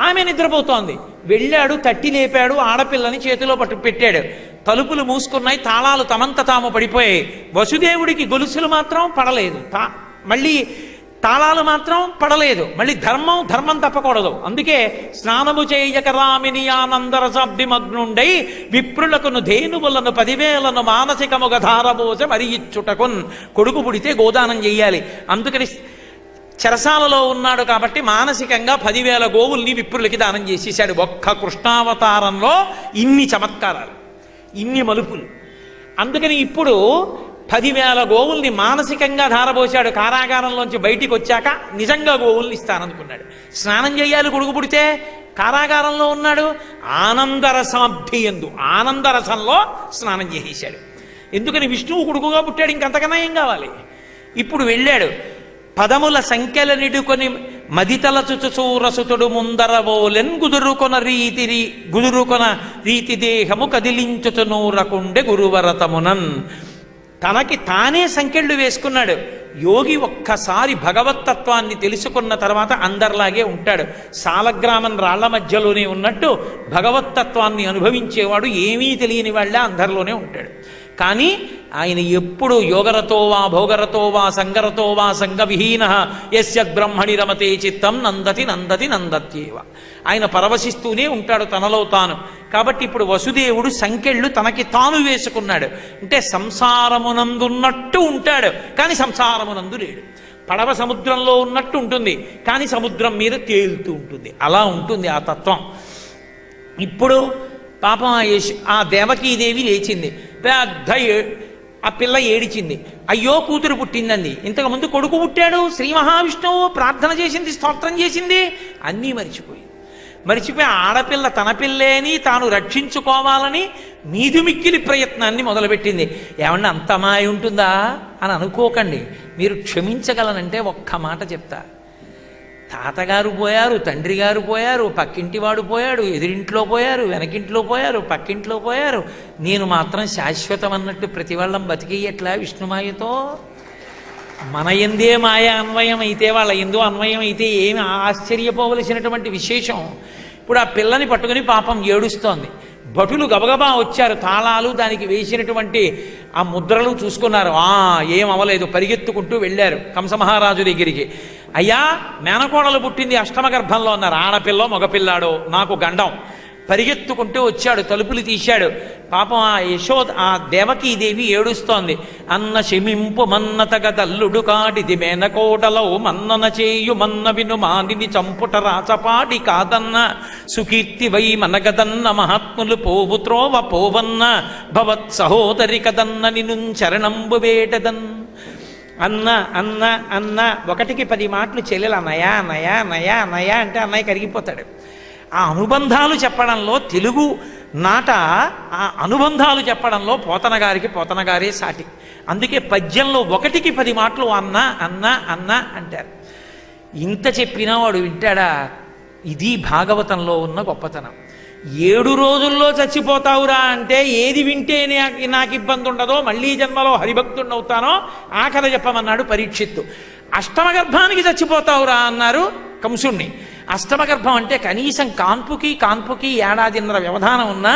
ఆమె నిద్రపోతోంది. వెళ్ళాడు, తట్టి లేపాడు, ఆడపిల్లని చేతిలో పెట్టాడు. తలుపులు మూసుకున్నాయి, తాళాలు తమంత తాము పడిపోయాయి. వసుదేవుడికి గొలుసులు మాత్రం పడలేదు, మళ్ళీ తాళాలు మాత్రం పడలేదు. మళ్ళీ ధర్మం తప్పకూడదు. అందుకే స్నానము చేయక రామిని ఆనందరసాబ్దిమగ్నుండై విప్రులకును ధేనువులను 10,000 మానసికముగ ధారబోస మరి ఇచ్చుటకున్. కొడుకు పుడితే గోదానం చెయ్యాలి. అందుకని చెరసాలలో ఉన్నాడు కాబట్టి మానసికంగా 10,000 గోవుల్ని విప్రులకి దానం చేసేసాడు. ఒక్క కృష్ణావతారంలో ఇన్ని చమత్కారాలు, ఇన్ని మలుపులు. అందుకని ఇప్పుడు 10,000 గోవుల్ని మానసికంగా ధారపోశాడు. కారాగారంలోంచి బయటికి వచ్చాక నిజంగా గోవుల్ని ఇస్తాననుకున్నాడు. స్నానం చేయాలి కొడుకు పుడితే. కారాగారంలో ఉన్నాడు, ఆనందరసాబ్ది ఎందు ఆనందరసంలో స్నానం చేసేశాడు. ఎందుకని? విష్ణువు కొడుకుగా పుట్టాడు, ఇంకంతకన్నా ఏం కావాలి? ఇప్పుడు వెళ్ళాడు. పదముల సంఖ్యల నిడుకొని మదితలచుచూరసుతుడు ముందరవోలెన్ గుదురుకొన రీతి దేహము కదిలించుచు నూరకుండె గురువరతమునన్. తనకి తానే సంకెళ్ళు వేసుకున్నాడు. యోగి ఒక్కసారి భగవత్తత్వాన్ని తెలుసుకున్న తర్వాత అందరిలాగే ఉంటాడు. సాలగ్రామం రాళ్ల మధ్యలోనే ఉన్నట్టు భగవత్తత్వాన్ని అనుభవించేవాడు ఏమీ తెలియని వాళ్ళ అందరిలోనే ఉంటాడు. కానీ ఆయన ఎప్పుడు యోగరతో వా భోగరతో వా సంగరతో వా సంగవిహీన యస్య బ్రహ్మణి రమతే చిత్తం నందతి నందతి నందత్యేవ. ఆయన పరవశిస్తూనే ఉంటాడు తనలో తాను. కాబట్టి ఇప్పుడు వసుదేవుడు సంకెళ్ళు తనకి తాను వేసుకున్నాడు. అంటే సంసారమునందున్నట్టు ఉంటాడు, కానీ సంసారమునందు లేడు. పడవ సముద్రంలో ఉన్నట్టు ఉంటుంది, కానీ సముద్రం మీద తేలుతూ ఉంటుంది. అలా ఉంటుంది ఆ తత్వం. ఇప్పుడు పాపం ఆ దేవకీదేవి లేచింది. పెద్ద ఆ పిల్ల ఏడిచింది. అయ్యో కూతురు పుట్టిందండి. ఇంతకుముందు కొడుకు పుట్టాడు, శ్రీ మహావిష్ణువు ప్రార్థన చేసింది, స్తోత్రం చేసింది, అన్నీ మరిచిపోయి ఆడపిల్ల తన పిల్లేని తాను రక్షించుకోవాలని మీదుమిక్కిలి ప్రయత్నాన్ని మొదలుపెట్టింది. ఏమన్నా అంత మాయ ఉంటుందా అని అనుకోకండి. మీరు క్షమించగలనంటే ఒక్క మాట చెప్తా. తాతగారు పోయారు, తండ్రి గారు పోయారు, పక్కింటివాడు పోయాడు, ఎదురింట్లో పోయారు, వెనకింట్లో పోయారు, పక్కింట్లో పోయారు, నేను మాత్రం శాశ్వతం అన్నట్టు ప్రతి వాళ్ళం బతికేయట్లా విష్ణుమాయతో. మన ఎందే మాయ అన్వయం అయితే వాళ్ళ ఎందు అన్వయం అయితే ఏమి ఆశ్చర్యపోవలసినటువంటి విశేషం. ఇప్పుడు ఆ పిల్లని పట్టుకుని పాపం ఏడుస్తోంది. భటులు గబగబా వచ్చారు, తాళాలు దానికి వేసినటువంటి ఆ ముద్రలు చూసుకున్నారు. ఏం అవలేదు, పరిగెత్తుకుంటూ వెళ్ళారు కంసమహారాజు దగ్గరికి. అయ్యా మేనకోడలు పుట్టింది అష్టమ గర్భంలో అన్నారు. ఆడపిల్లో మగపిల్లాడో నాకు గండం. పరిగెత్తుకుంటూ వచ్చాడు, తలుపులు తీశాడు. పాపం ఆ దేవకీదేవి ఏడుస్తోంది. అన్న శమింపు మన్నతగ తల్లుడు కాడిది మేనకోటలో మన్నన చేయు మన్న విను మానిని చంపుట రాచపాడి కాదన్న సుకీర్తి వై మనగదన్న మహాత్ములు పోవు త్రోవ పోవన్న భవత్ సహోదరి కదన్న నిను చరణంబు వేటదన్. అన్న అన్న అన్న 1కి 10 మాటలు చెల్లెలు అన్నయా అన్నయా అన్నయా అన్నయా అంటే అన్నయ్య కరిగిపోతాడు. ఆ అనుబంధాలు చెప్పడంలో తెలుగు నాట ఆ అనుబంధాలు చెప్పడంలో పోతన గారే సాటి. అందుకే పద్యంలో 1కి 10 మాటలు అన్న అన్న అన్న అంటారు. ఇంత చెప్పినా వాడు వింటాడా? ఇది భాగవతంలో ఉన్న గొప్పతనం. 7 రోజుల్లో చచ్చిపోతావురా అంటే ఏది వింటే నాకు ఇబ్బంది ఉండదో, మళ్ళీ జన్మలో హరిభక్తుడిని అవుతానో ఆ కథ చెప్పమన్నాడు పరీక్షిత్తు. అష్టమగర్భానికి చచ్చిపోతావురా అన్నారు కంసుణ్ణి. అష్టమగర్భం అంటే కనీసం కాన్పుకి ఏడాదిన్నర వ్యవధానం ఉన్నా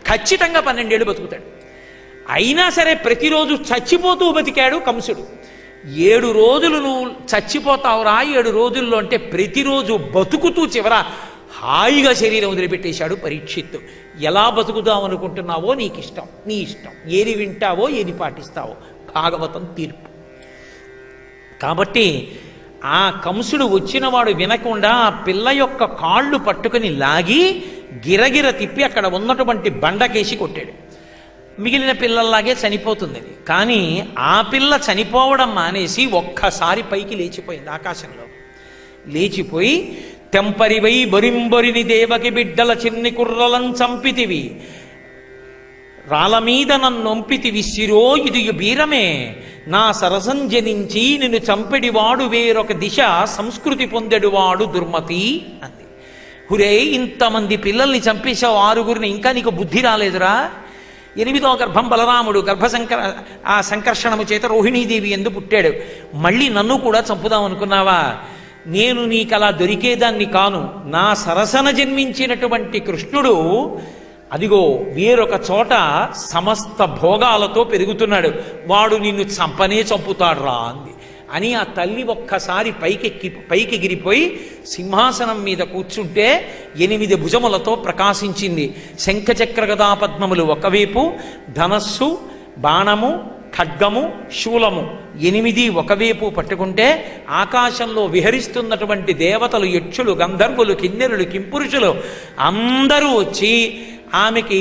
ఖచ్చితంగా 12 ఏళ్ళు బతుకుతాడు. అయినా సరే ప్రతిరోజు చచ్చిపోతూ బతికాడు కంసుడు. 7 రోజులు నువ్వు చచ్చిపోతావురా, 7 రోజుల్లో అంటే ప్రతిరోజు బతుకుతూ చివర హాయిగా శరీరం వదిలిపెట్టేశాడు పరీక్షిత్తు. ఎలా బతుకుదాం అనుకుంటున్నావో నీకిష్టం, నీ ఇష్టం, ఏది వింటావో ఏది పాటిస్తావో భాగవతం తీర్పు. కాబట్టి ఆ కంసుడు వచ్చినవాడు వినకుండా ఆ పిల్ల యొక్క కాళ్ళు పట్టుకుని లాగి గిరగిర తిప్పి అక్కడ ఉన్నటువంటి బండకేసి కొట్టాడు. మిగిలిన పిల్లల్లాగే చనిపోతుంది. కానీ ఆ పిల్ల చనిపోవడం మానేసి ఒక్కసారి పైకి లేచిపోయింది. ఆకాశంలో లేచిపోయి, తెంపరివై బొరింబొరిని దేవకి బిడ్డల చిన్ని కుర్రలం చంపితివి, రాళ్ళ మీద నన్నొంపితివి శిరో ఇది బీరమే, నా సరసంజనించి నిన్ను చంపెడివాడు వేరొక దిశ సంస్కృతి పొందెడువాడు దుర్మతి అంది. హురే, ఇంతమంది పిల్లల్ని చంపేశావు, 6గురిని, ఇంకా నీకు బుద్ధి రాలేదురా? 8వ గర్భం బలరాముడు ఆ సంకర్షణము చేత రోహిణీదేవి ఎందు పుట్టాడు. మళ్ళీ నన్ను కూడా చంపుదాం అనుకున్నావా? నేను నీకలా దొరికేదాన్ని కాను. నా సరసన జన్మించినటువంటి కృష్ణుడు అదిగో వేరొక చోట సమస్త భోగాలతో పెరుగుతున్నాడు, వాడు నిన్ను చంపనే చంపుతాడు రా అంది. అని ఆ తల్లి ఒక్కసారి పైకి ఎగిరిపోయి సింహాసనం మీద కూర్చుంటే 8 భుజములతో ప్రకాశించింది. శంఖచక్ర గదా పద్మములు ఒకవైపు, ధనస్సు, బాణము, ఖడ్గము, శూలము 8 ఒకవైపు పట్టుకుంటే ఆకాశంలో విహరిస్తున్నటువంటి దేవతలు, యక్షులు, గంధర్వులు, కిన్నెరులు, కింపురుషులు అందరూ వచ్చి ఆమెకి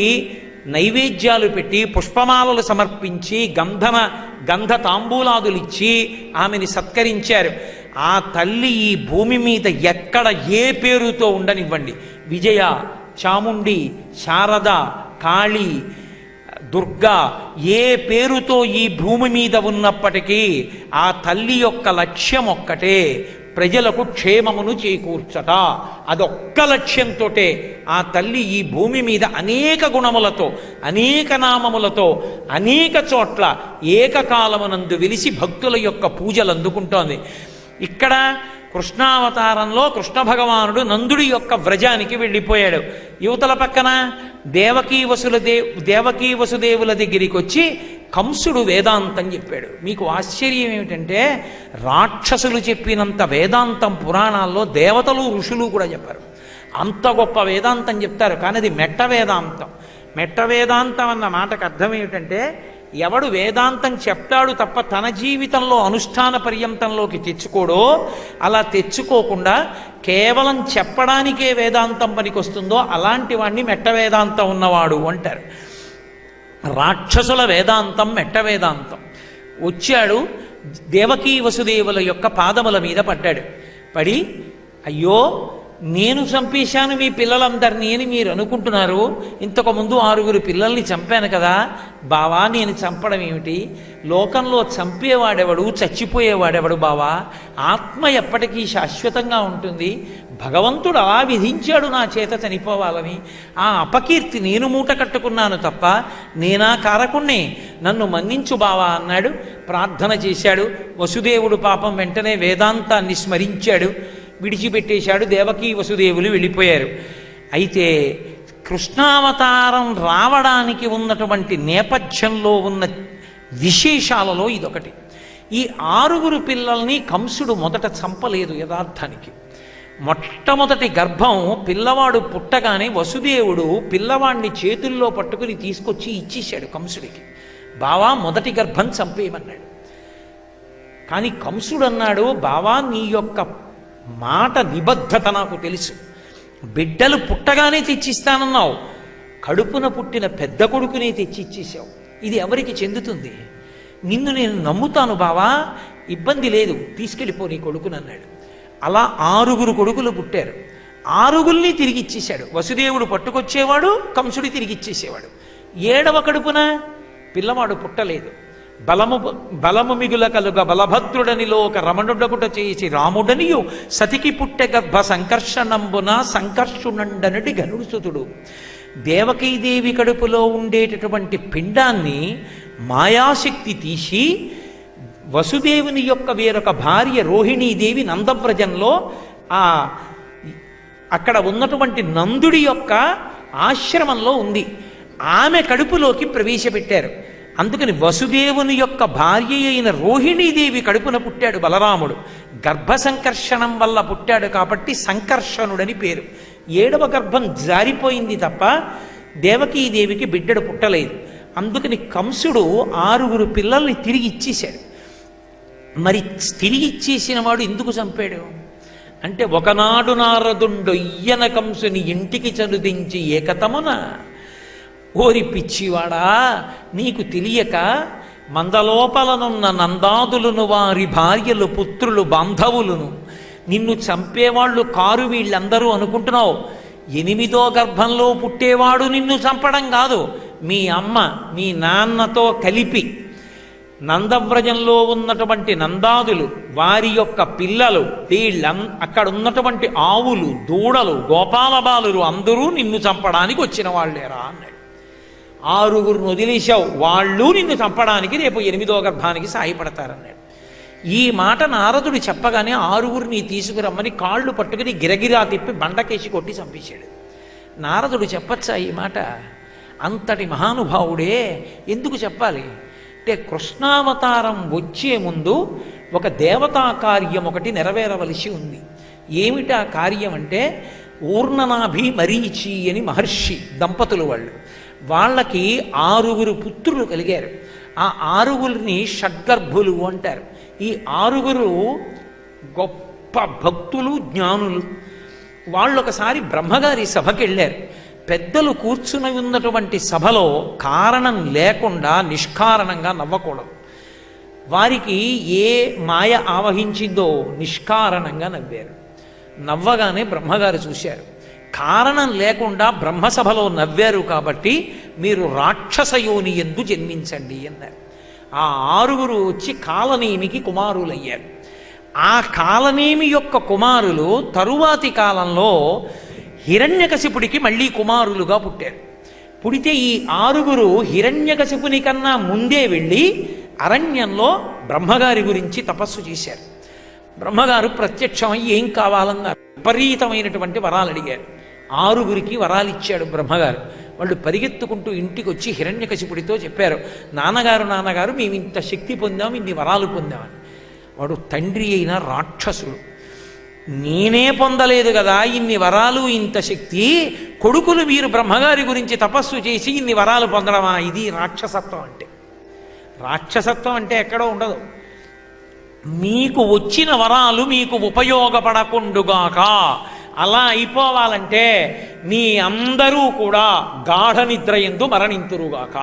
నైవేద్యాలు పెట్టి పుష్పమాలలు సమర్పించి గంధ తాంబూలాదులు ఇచ్చి ఆమెని సత్కరించారు. ఆ తల్లి ఈ భూమి మీద ఎక్కడ ఏ పేరుతో ఉండనివ్వండి, విజయ, చాముండి, శారద, కాళీ, దుర్గా, ఏ పేరుతో ఈ భూమి మీద ఉన్నప్పటికీ ఆ తల్లి యొక్క లక్ష్యం ఒక్కటే, ప్రజలకు క్షేమమును చేకూర్చట. అదొక్క లక్ష్యంతో ఆ తల్లి ఈ భూమి మీద అనేక గుణములతో, అనేక నామములతో, అనేక చోట్ల ఏకకాలమునందు వెలిసి భక్తుల యొక్క పూజలు అందుకుంటోంది. ఇక్కడ కృష్ణావతారంలో కృష్ణ భగవానుడు నందుడి యొక్క వ్రజానికి వెళ్ళిపోయాడు. యువతల పక్కన దేవకీ వసుదేవుల దగ్గరికి వచ్చి కంసుడు వేదాంతం చెప్పాడు. మీకు ఆశ్చర్యం ఏమిటంటే రాక్షసులు చెప్పినంత వేదాంతం పురాణాల్లో దేవతలు, ఋషులు కూడా చెప్పారు. అంత గొప్ప వేదాంతం చెప్తారు. కానీ అది మెట్ట వేదాంతం. మెట్ట వేదాంతం అన్న మాటకు అర్థం ఏమిటంటే ఎవడు వేదాంతం చెప్తాడు తప్ప తన జీవితంలో అనుష్ఠాన పర్యంతంలోకి తెచ్చుకోడో, అలా తెచ్చుకోకుండా కేవలం చెప్పడానికే వేదాంతం పనికొస్తుందో అలాంటి వాడిని మెట్ట వేదాంతం ఉన్నవాడు అంటారు. రాక్షసుల వేదాంతం మెట్ట వేదాంతం. వచ్చాడు, దేవకీ వసుదేవుల యొక్క పాదముల మీద పడ్డాడు. పడి, అయ్యో నేను చంపేశాను మీ పిల్లలందరినీ అని మీరు అనుకుంటున్నారు, ఇంతకుముందు 6 పిల్లల్ని చంపాను కదా బావా, నేను చంపడం ఏమిటి? లోకంలో చంపేవాడెవడు, చచ్చిపోయేవాడెవడు బావా? ఆత్మ ఎప్పటికీ శాశ్వతంగా ఉంటుంది. భగవంతుడు అలా విధించాడు నా చేత చనిపోవాలని. ఆ అపకీర్తి నేను మూట కట్టుకున్నాను తప్ప నేనా కారకుణ్ణి, నన్ను మన్నించు బావా అన్నాడు. ప్రార్థన చేశాడు. వసుదేవుడు పాపం వెంటనే వేదాంతాన్ని స్మరించాడు, విడిచిపెట్టేశాడు. దేవకీ వసుదేవులు వెళ్ళిపోయారు. అయితే కృష్ణావతారం రావడానికి ఉన్నటువంటి నేపథ్యంలో ఉన్న విశేషాలలో ఇదొకటి. ఈ 6 పిల్లల్ని కంసుడు మొదట చంపలేదు. యథార్థానికి మొట్టమొదటి గర్భం పిల్లవాడు పుట్టగానే వసుదేవుడు పిల్లవాడిని చేతుల్లో పట్టుకుని తీసుకొచ్చి ఇచ్చేశాడు కంసుడికి. బావా మొదటి గర్భం చంపేయమన్నాడు. కానీ కంసుడు అన్నాడు, బావా నీ యొక్క మాట నిబద్ధత నాకు తెలుసు, బిడ్డలు పుట్టగానే తెచ్చిస్తానన్నావు, కడుపున పుట్టిన పెద్ద కొడుకునే తెచ్చి ఇచ్చేసావు, ఇది ఎవరికి చెందుతుంది? నిన్ను నేను నమ్ముతాను బావా, ఇబ్బంది లేదు, తీసుకెళ్ళిపో నీ కొడుకునన్నాడు. అలా 6 కొడుకులు పుట్టారు. 6 తిరిగి ఇచ్చేశాడు. వసుదేవుడు పట్టుకొచ్చేవాడు, కంసుడు తిరిగి ఇచ్చేసేవాడు. 7వ కడుపున పిల్లవాడు పుట్టలేదు. బలము మిగుల కలుగ బలభద్రుడనిలోక రమణుడగుట చేసి రాముడనియు సతికి పుట్టె గర్భ సంకర్షణంబున సంకర్షునండనటి గనుడుసుతుడు. దేవకీదేవి కడుపులో ఉండేటటువంటి పిండాన్ని మాయాశక్తి తీసి వసుదేవుని యొక్క వేరొక భార్య రోహిణీదేవి నందవ్రజంలో అక్కడ ఉన్నటువంటి నందుడి యొక్క ఆశ్రమంలో ఉంది. ఆమె కడుపులోకి ప్రవేశపెట్టారు. అందుకని వసుదేవుని యొక్క భార్య అయిన రోహిణీదేవి కడుపున పుట్టాడు బలరాముడు. గర్భ సంకర్షణం వల్ల పుట్టాడు కాబట్టి సంకర్షణుడని పేరు. 7వ గర్భం జారిపోయింది తప్ప దేవకీదేవికి బిడ్డడు పుట్టలేదు. అందుకని కంసుడు 6 పిల్లల్ని తిరిగి ఇచ్చేశాడు. మరి తిరిగి ఇచ్చేసిన వాడు ఎందుకు చంపాడు అంటే, ఒకనాడు నారదుండొయ్యన కంసుని ఇంటికి చనుదించి ఏకతమున, ఓరి పిచ్చివాడా, నీకు తెలియక మందలోపలనున్న నందాదులను వారి భార్యలు పుత్రులు బాంధవులను నిన్ను చంపేవాళ్ళు కారు వీళ్ళందరూ అనుకుంటున్నావు. 8వ గర్భంలో పుట్టేవాడు నిన్ను చంపడం కాదు, మీ అమ్మ మీ నాన్నతో కలిపి నందవ్రజంలో ఉన్నటువంటి నందాదులు వారి యొక్క పిల్లలు అక్కడ ఉన్నటువంటి ఆవులు దూడలు గోపాలబాలురు అందరూ నిన్ను చంపడానికి వచ్చిన వాళ్ళేరా అన్నాడు. 6 వదిలేశావు, వాళ్ళు నిన్ను చంపడానికి రేపు 8వ గర్భానికి సాయపడతారన్నాడు. ఈ మాట నారదుడు చెప్పగానే 6 తీసుకురమ్మని కాళ్ళు పట్టుకుని గిరగిరా తిప్పి బండకేసి కొట్టి చంపేశాడు. నారదుడు చెప్పచ్చా ఈ మాట? అంతటి మహానుభావుడే ఎందుకు చెప్పాలి అంటే, కృష్ణావతారం వచ్చే ముందు ఒక దేవతా కార్యం ఒకటి నెరవేరవలసి ఉంది. ఏమిటా కార్యం అంటే, ఊర్ణనాభి మరీచి అని మహర్షి దంపతులు వాళ్ళకి 6 పుత్రులు కలిగారు. ఆ 6 షడ్గర్భులు అంటారు. ఈ 6 గొప్ప భక్తులు జ్ఞానులు. వాళ్ళు ఒకసారి బ్రహ్మగారి సభకి వెళ్ళారు. పెద్దలు కూర్చుని ఉన్నటువంటి సభలో కారణం లేకుండా నిష్కారణంగా నవ్వకూడదు. వారికి ఏ మాయ ఆవహించిందో నిష్కారణంగా నవ్వారు. నవ్వగానే బ్రహ్మగారు చూశారు. కారణం లేకుండా బ్రహ్మసభలో నవ్వారు కాబట్టి మీరు రాక్షసయోని యందు జన్మించండి అన్నారు. ఆ 6 వచ్చి కాలనేమికి కుమారులయ్యారు. ఆ కాలనేమి యొక్క కుమారులు తరువాతి కాలంలో హిరణ్యకశిపుడికి మళ్ళీ కుమారులుగా పుట్టారు. పుడితే ఈ 6 హిరణ్యకశిపుని కన్నా ముందే వెళ్ళి అరణ్యంలో బ్రహ్మగారి గురించి తపస్సు చేశారు. బ్రహ్మగారు ప్రత్యక్షమై ఏం కావాలన్నారు. విపరీతమైనటువంటి వరాలు అడిగారు. 6 వరాలు ఇచ్చాడు బ్రహ్మగారు. వాళ్ళు పరిగెత్తుకుంటూ ఇంటికి వచ్చి హిరణ్యకశిపుడితో చెప్పారు, నాన్నగారు మేము ఇంత శక్తి పొందాం, ఇన్ని వరాలు పొందామని. వాడు తండ్రి అయిన రాక్షసుడు. నేనే పొందలేదు కదా ఇన్ని వరాలు ఇంత శక్తి, కొడుకులు మీరు బ్రహ్మగారి గురించి తపస్సు చేసి ఇన్ని వరాలు పొందడమా? ఇది రాక్షసత్వం అంటే. రాక్షసత్వం అంటే ఎక్కడో ఉండదు. మీకు వచ్చిన వరాలు మీకు ఉపయోగపడకుండుగాక, అలా అయిపోవాలంటే మీ అందరూ కూడా గాఢ నిద్ర యందు మరణింతురుగాక.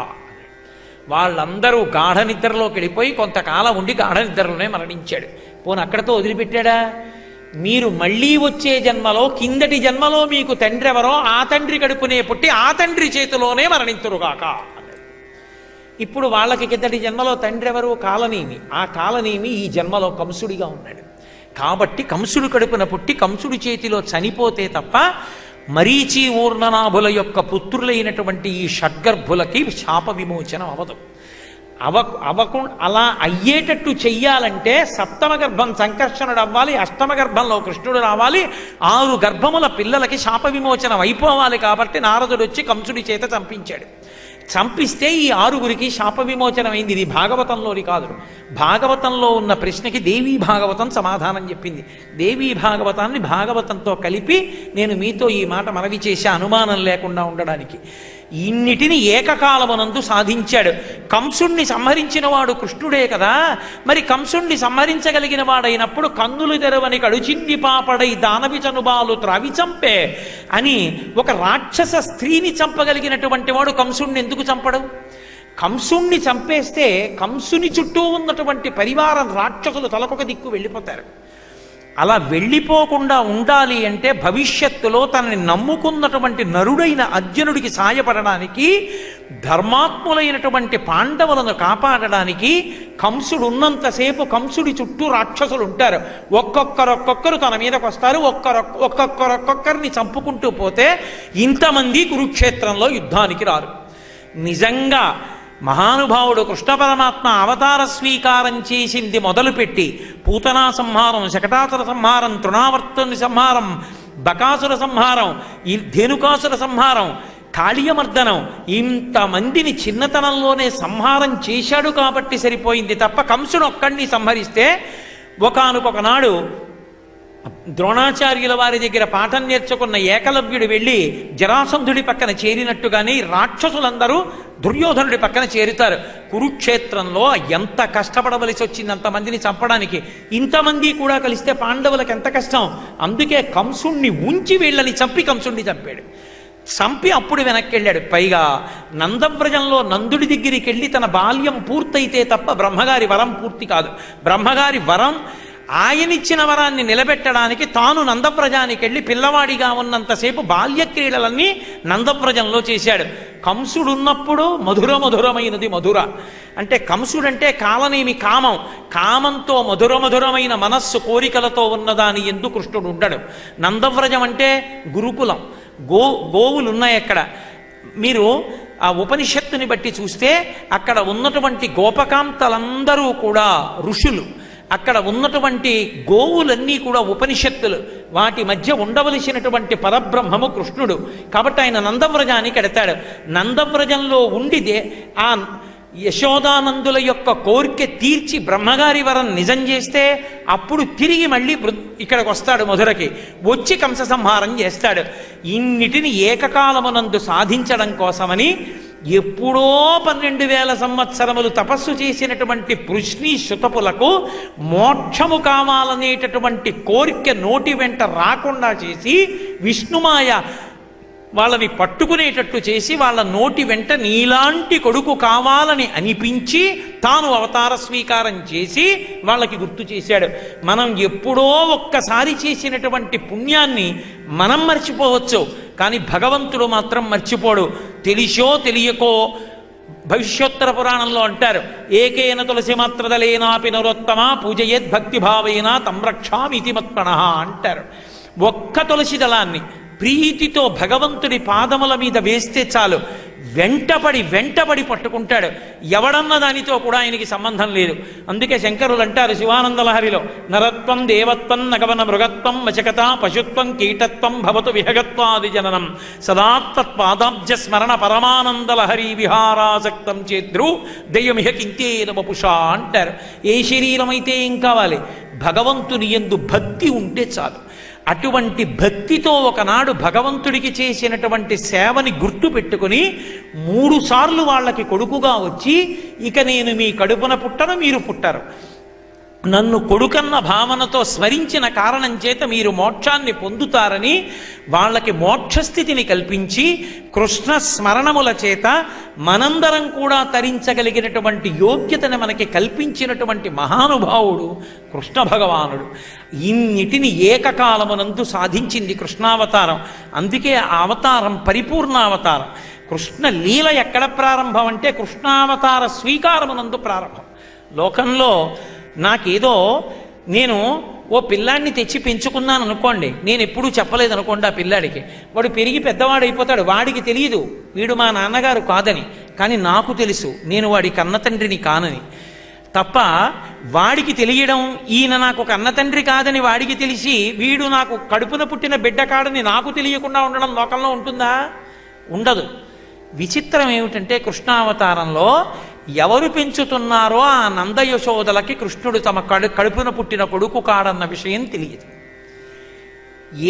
వాళ్ళందరూ గాఢ నిద్రలోకి వెళ్ళిపోయి కొంతకాలం ఉండి గాఢ నిద్రలోనే మరణించాడు. పోనీ అక్కడతో వదిలిపెట్టాడా? మీరు మళ్ళీ వచ్చే జన్మలో, కిందటి జన్మలో మీకు తండ్రి ఎవరో ఆ తండ్రి కడుపునే పుట్టి ఆ తండ్రి చేతిలోనే మరణింతురుగాక. ఇప్పుడు వాళ్ళకి కిందటి జన్మలో తండ్రి ఎవరు? కాలనేమి. ఆ కాలనేమి ఈ జన్మలో కంసుడిగా ఉన్నాడు. కాబట్టి కంసుడు కడుపున పుట్టి కంసుడి చేతిలో చనిపోతే తప్ప మరీచి ఊర్ణనాభుల యొక్క పుత్రులైనటువంటి ఈ షడ్గర్భులకి శాప విమోచనం అవదు. అలా అయ్యేటట్టు చెయ్యాలంటే 7వ గర్భం సంకర్షణుడు అవ్వాలి, 8వ గర్భంలో కృష్ణుడు రావాలి, 6 గర్భముల పిల్లలకి శాప విమోచనం అయిపోవాలి. కాబట్టి నారదుడు వచ్చి కంసుడి చేత చంపించాడు. చంపిస్తే ఈ 6 శాప విమోచనమైంది. ఇది భాగవతంలోని కాదు. భాగవతంలో ఉన్న ప్రశ్నకి దేవీ భాగవతం సమాధానం చెప్పింది. దేవీ భాగవతాన్ని భాగవతంతో కలిపి నేను మీతో ఈ మాట మనవి చేసే అనుమానం లేకుండా ఉండడానికి. ఇన్నిటిని ఏకకాలమునందు సాధించాడు. కంసుణ్ణి సంహరించిన వాడు కృష్ణుడే కదా. మరి కంసుణ్ణి సంహరించగలిగిన వాడైనప్పుడు కన్నులు తెరవని కడుచింది పాపడై దానవి చనుబాలు త్రావి చంపే అని ఒక రాక్షస స్త్రీని చంపగలిగినటువంటి వాడు కంసుణ్ణి ఎందుకు చంపడు? కంసుణ్ణి చంపేస్తే కంసుని చుట్టూ ఉన్నటువంటి పరివారం రాక్షసులు తలకొక దిక్కు వెళ్ళిపోతారు. అలా వెళ్ళిపోకుండా ఉండాలి అంటే భవిష్యత్తులో తనని నమ్ముకున్నటువంటి నరుడైన అర్జునుడికి సాయపడడానికి, ధర్మాత్ములైనటువంటి పాండవులను కాపాడడానికి కంసుడు ఉన్నంతసేపు కంసుడి చుట్టూ రాక్షసులు ఉంటారు. ఒక్కొక్కరు తన మీదకి వస్తారు. ఒక్కొక్కరిని చంపుకుంటూ పోతే ఇంతమంది కురుక్షేత్రంలో యుద్ధానికి రారు. నిజంగా మహానుభావుడు కృష్ణ పరమాత్మ అవతార స్వీకారం చేసింది మొదలుపెట్టి పూతనా సంహారం, శకటాసుర సంహారం, తృణావర్తుని సంహారం, బకాసుర సంహారం, ఈ ధేనుకాసుర సంహారం, కాళీయమర్దనం, ఇంతమందిని చిన్నతనంలోనే సంహారం చేశాడు కాబట్టి సరిపోయింది తప్ప కంసుడు ఒక్కడిని సంహరిస్తే ఒకానొకనాడు ద్రోణాచార్యుల వారి దగ్గర పాఠం నేర్చుకున్న ఏకలవ్యుడు వెళ్ళి జరాసంధుడి పక్కన చేరినట్టుగానే రాక్షసులందరూ దుర్యోధనుడి పక్కన చేరుతారు. కురుక్షేత్రంలో ఎంత కష్టపడవలసి వచ్చింది అంతమందిని చంపడానికి. ఇంతమంది కూడా కలిస్తే పాండవులకు ఎంత కష్టం. అందుకే కంసుణ్ణి ఉంచి వీళ్ళని చంపి కంసుణ్ణి చంపాడు. చంపి అప్పుడు వెనక్కి వెళ్ళాడు. పైగా నందవ్రజంలో నందుడి దగ్గరికి వెళ్ళి తన బాల్యం పూర్తయితే తప్ప బ్రహ్మగారి వరం పూర్తి కాదు. బ్రహ్మగారి వరం ఆయనిచ్చిన వరాన్ని నిలబెట్టడానికి తాను నందవ్రజానికి వెళ్ళి పిల్లవాడిగా ఉన్నంతసేపు బాల్యక్రీడలన్నీ నందవ్రజంలో చేశాడు. కంసుడున్నప్పుడు మధురమైనది మధుర అంటే కంసుడంటే కాలనేమి కామం, కామంతో మధురమైన మనస్సు కోరికలతో ఉన్నదాని ఎందు కృష్ణుడు ఉండడు. నందవ్రజం అంటే గురుకులం, గోవులు ఉన్నాయి అక్కడ. మీరు ఆ ఉపనిషత్తుని బట్టి చూస్తే అక్కడ ఉన్నటువంటి గోపకాంతలందరూ కూడా ఋషులు, అక్కడ ఉన్నటువంటి గోవులన్నీ కూడా ఉపనిషత్తులు, వాటి మధ్య ఉండవలసినటువంటి పరబ్రహ్మము కృష్ణుడు. కాబట్టి ఆయన నందవ్రజానికి ఎడతాడు. నందవ్రజంలో ఉండిదే ఆ యశోదానందుల యొక్క కోరిక తీర్చి బ్రహ్మగారి వరం నిజం చేస్తే అప్పుడు తిరిగి మళ్ళీ ఇక్కడికి వస్తాడు, మధురకి వచ్చి కంస సంహారం చేస్తాడు. ఇన్నిటిని ఏకకాలమునందు సాధించడం కోసమని ఎప్పుడో 12,000 సంవత్సరములు తపస్సు చేసినటువంటి పృష్ణి శుతపులకు మోక్షము కావాలనేటటువంటి కోరిక నోటి వెంట రాకుండా చేసి విష్ణుమాయ వాళ్ళని పట్టుకునేటట్టు చేసి వాళ్ళ నోటి వెంట నీలాంటి కొడుకు కావాలని అనిపించి తాను అవతార స్వీకారం చేసి వాళ్ళకి గుర్తు చేశాడు. మనం ఎప్పుడో ఒక్కసారి చేసినటువంటి పుణ్యాన్ని మనం మర్చిపోవచ్చు, కానీ భగవంతుడు మాత్రం మర్చిపోడు. తెలిసో తెలియకో భవిష్యోత్తర పురాణంలో అంటారు, ఏకేన తులసి మాత్రదలేనాపి నరోత్తమ పూజయేద్ భక్తిభావేన తం రక్షామితి మత్పణః అంటారు. ఒక్క తులసి దళాన్ని ప్రీతితో భగవంతుడి పాదముల మీద వేస్తే చాలు, వెంటపడి పట్టుకుంటాడు. ఎవడన్న దానితో కూడా ఆయనకి సంబంధం లేదు. అందుకే శంకరులు అంటారు శివానందలహరిలో, నరత్వం దేవత్వం నగవన మృగత్వం వచకత పశుత్వం కీటత్వం భవతు విహగత్వాది జననం సదాత్పాదాబ్జ స్మరణ పరమానందలహరి విహారాసక్తం చేద్రు దయ్యమిహ కింకేన వపుషా అంటారు. ఏ శరీరమైతే ఏం కావాలి, భగవంతుని యందు భక్తి ఉంటే చాలు. అటువంటి భక్తితో ఒకనాడు భగవంతుడికి చేసినటువంటి సేవని గుర్తు పెట్టుకుని 3 సార్లు వాళ్ళకి కొడుకుగా వచ్చి, ఇక నేను మీ కడుపున పుట్టను, మీరు పుట్టరు, నన్ను కొడుకన్న భావనతో స్మరించిన కారణం చేత మీరు మోక్షాన్ని పొందుతారని వాళ్ళకి మోక్షస్థితిని కల్పించి కృష్ణ స్మరణముల చేత మనందరం కూడా తరించగలిగినటువంటి యోగ్యతను మనకి కల్పించినటువంటి మహానుభావుడు కృష్ణ భగవానుడు. ఇన్నిటిని ఏకకాలమునందు సాధించింది కృష్ణావతారం. అందుకే ఆ అవతారం పరిపూర్ణావతారం. కృష్ణ లీల ఎక్కడ ప్రారంభం అంటే కృష్ణావతార స్వీకారమునందు ప్రారంభం. లోకంలో నాకేదో నేను ఓ పిల్లాడిని తెచ్చి పెంచుకున్నాను అనుకోండి, నేను ఎప్పుడూ చెప్పలేదు అనుకోండి ఆ పిల్లాడికి, వాడు పెరిగి పెద్దవాడైపోతాడు, వాడికి తెలియదు వీడు మా నాన్నగారు కాదని, కానీ నాకు తెలుసు నేను వాడి కన్న తండ్రిని కానని. తప్ప వాడికి తెలియడం ఈయన నాకు ఒక అన్న తండ్రి కాదని వాడికి తెలిసి వీడు నాకు కడుపున పుట్టిన బిడ్డ కాడని నాకు తెలియకుండా ఉండడం లోకంలో ఉంటుందా? ఉండదు. విచిత్రం ఏమిటంటే కృష్ణావతారంలో ఎవరు పెంచుతున్నారో ఆ నందయశోదలకి కృష్ణుడు తమ కడుపున పుట్టిన కొడుకు కాడన్న విషయం తెలియదు.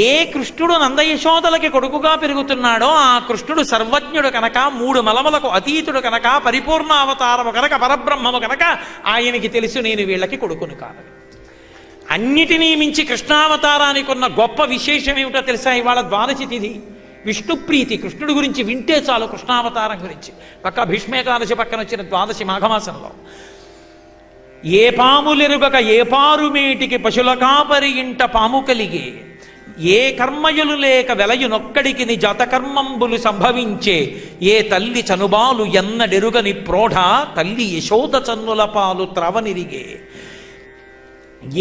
ఏ కృష్ణుడు నందయశోదలకి కొడుకుగా పెరుగుతున్నాడో ఆ కృష్ణుడు సర్వజ్ఞుడు కనుక, 3 మలములకు అతీతుడు కనుక, పరిపూర్ణ అవతారము కనుక, పరబ్రహ్మము కనుక ఆయనకి తెలుసు నేను వీళ్ళకి కొడుకును కాదని. అన్నిటినీ మించి కృష్ణావతారానికి ఉన్న గొప్ప విశేషం ఏమిటో తెలుసా? ఇవాళ ద్వాదశి తిథి, విష్ణుప్రీతి. కృష్ణుడి గురించి వింటే చాలు, కృష్ణావతారం గురించి. పక్క భీష్మేకాదశి పక్కన వచ్చిన ద్వాదశి మాఘమాసంలో ఏ పాములెరుగక ఏ పారుమేటికి పశుల కాపరి ఇంట పాము కలిగే, ఏ కర్మయులు లేక వెలయునొక్కడికి ని జాతకర్మంబులు సంభవించే, ఏ తల్లి చనుబాలు ఎన్నడెరుగని ప్రోఢ తల్లి యశోద చన్నుల పాలు త్రవనిరిగే,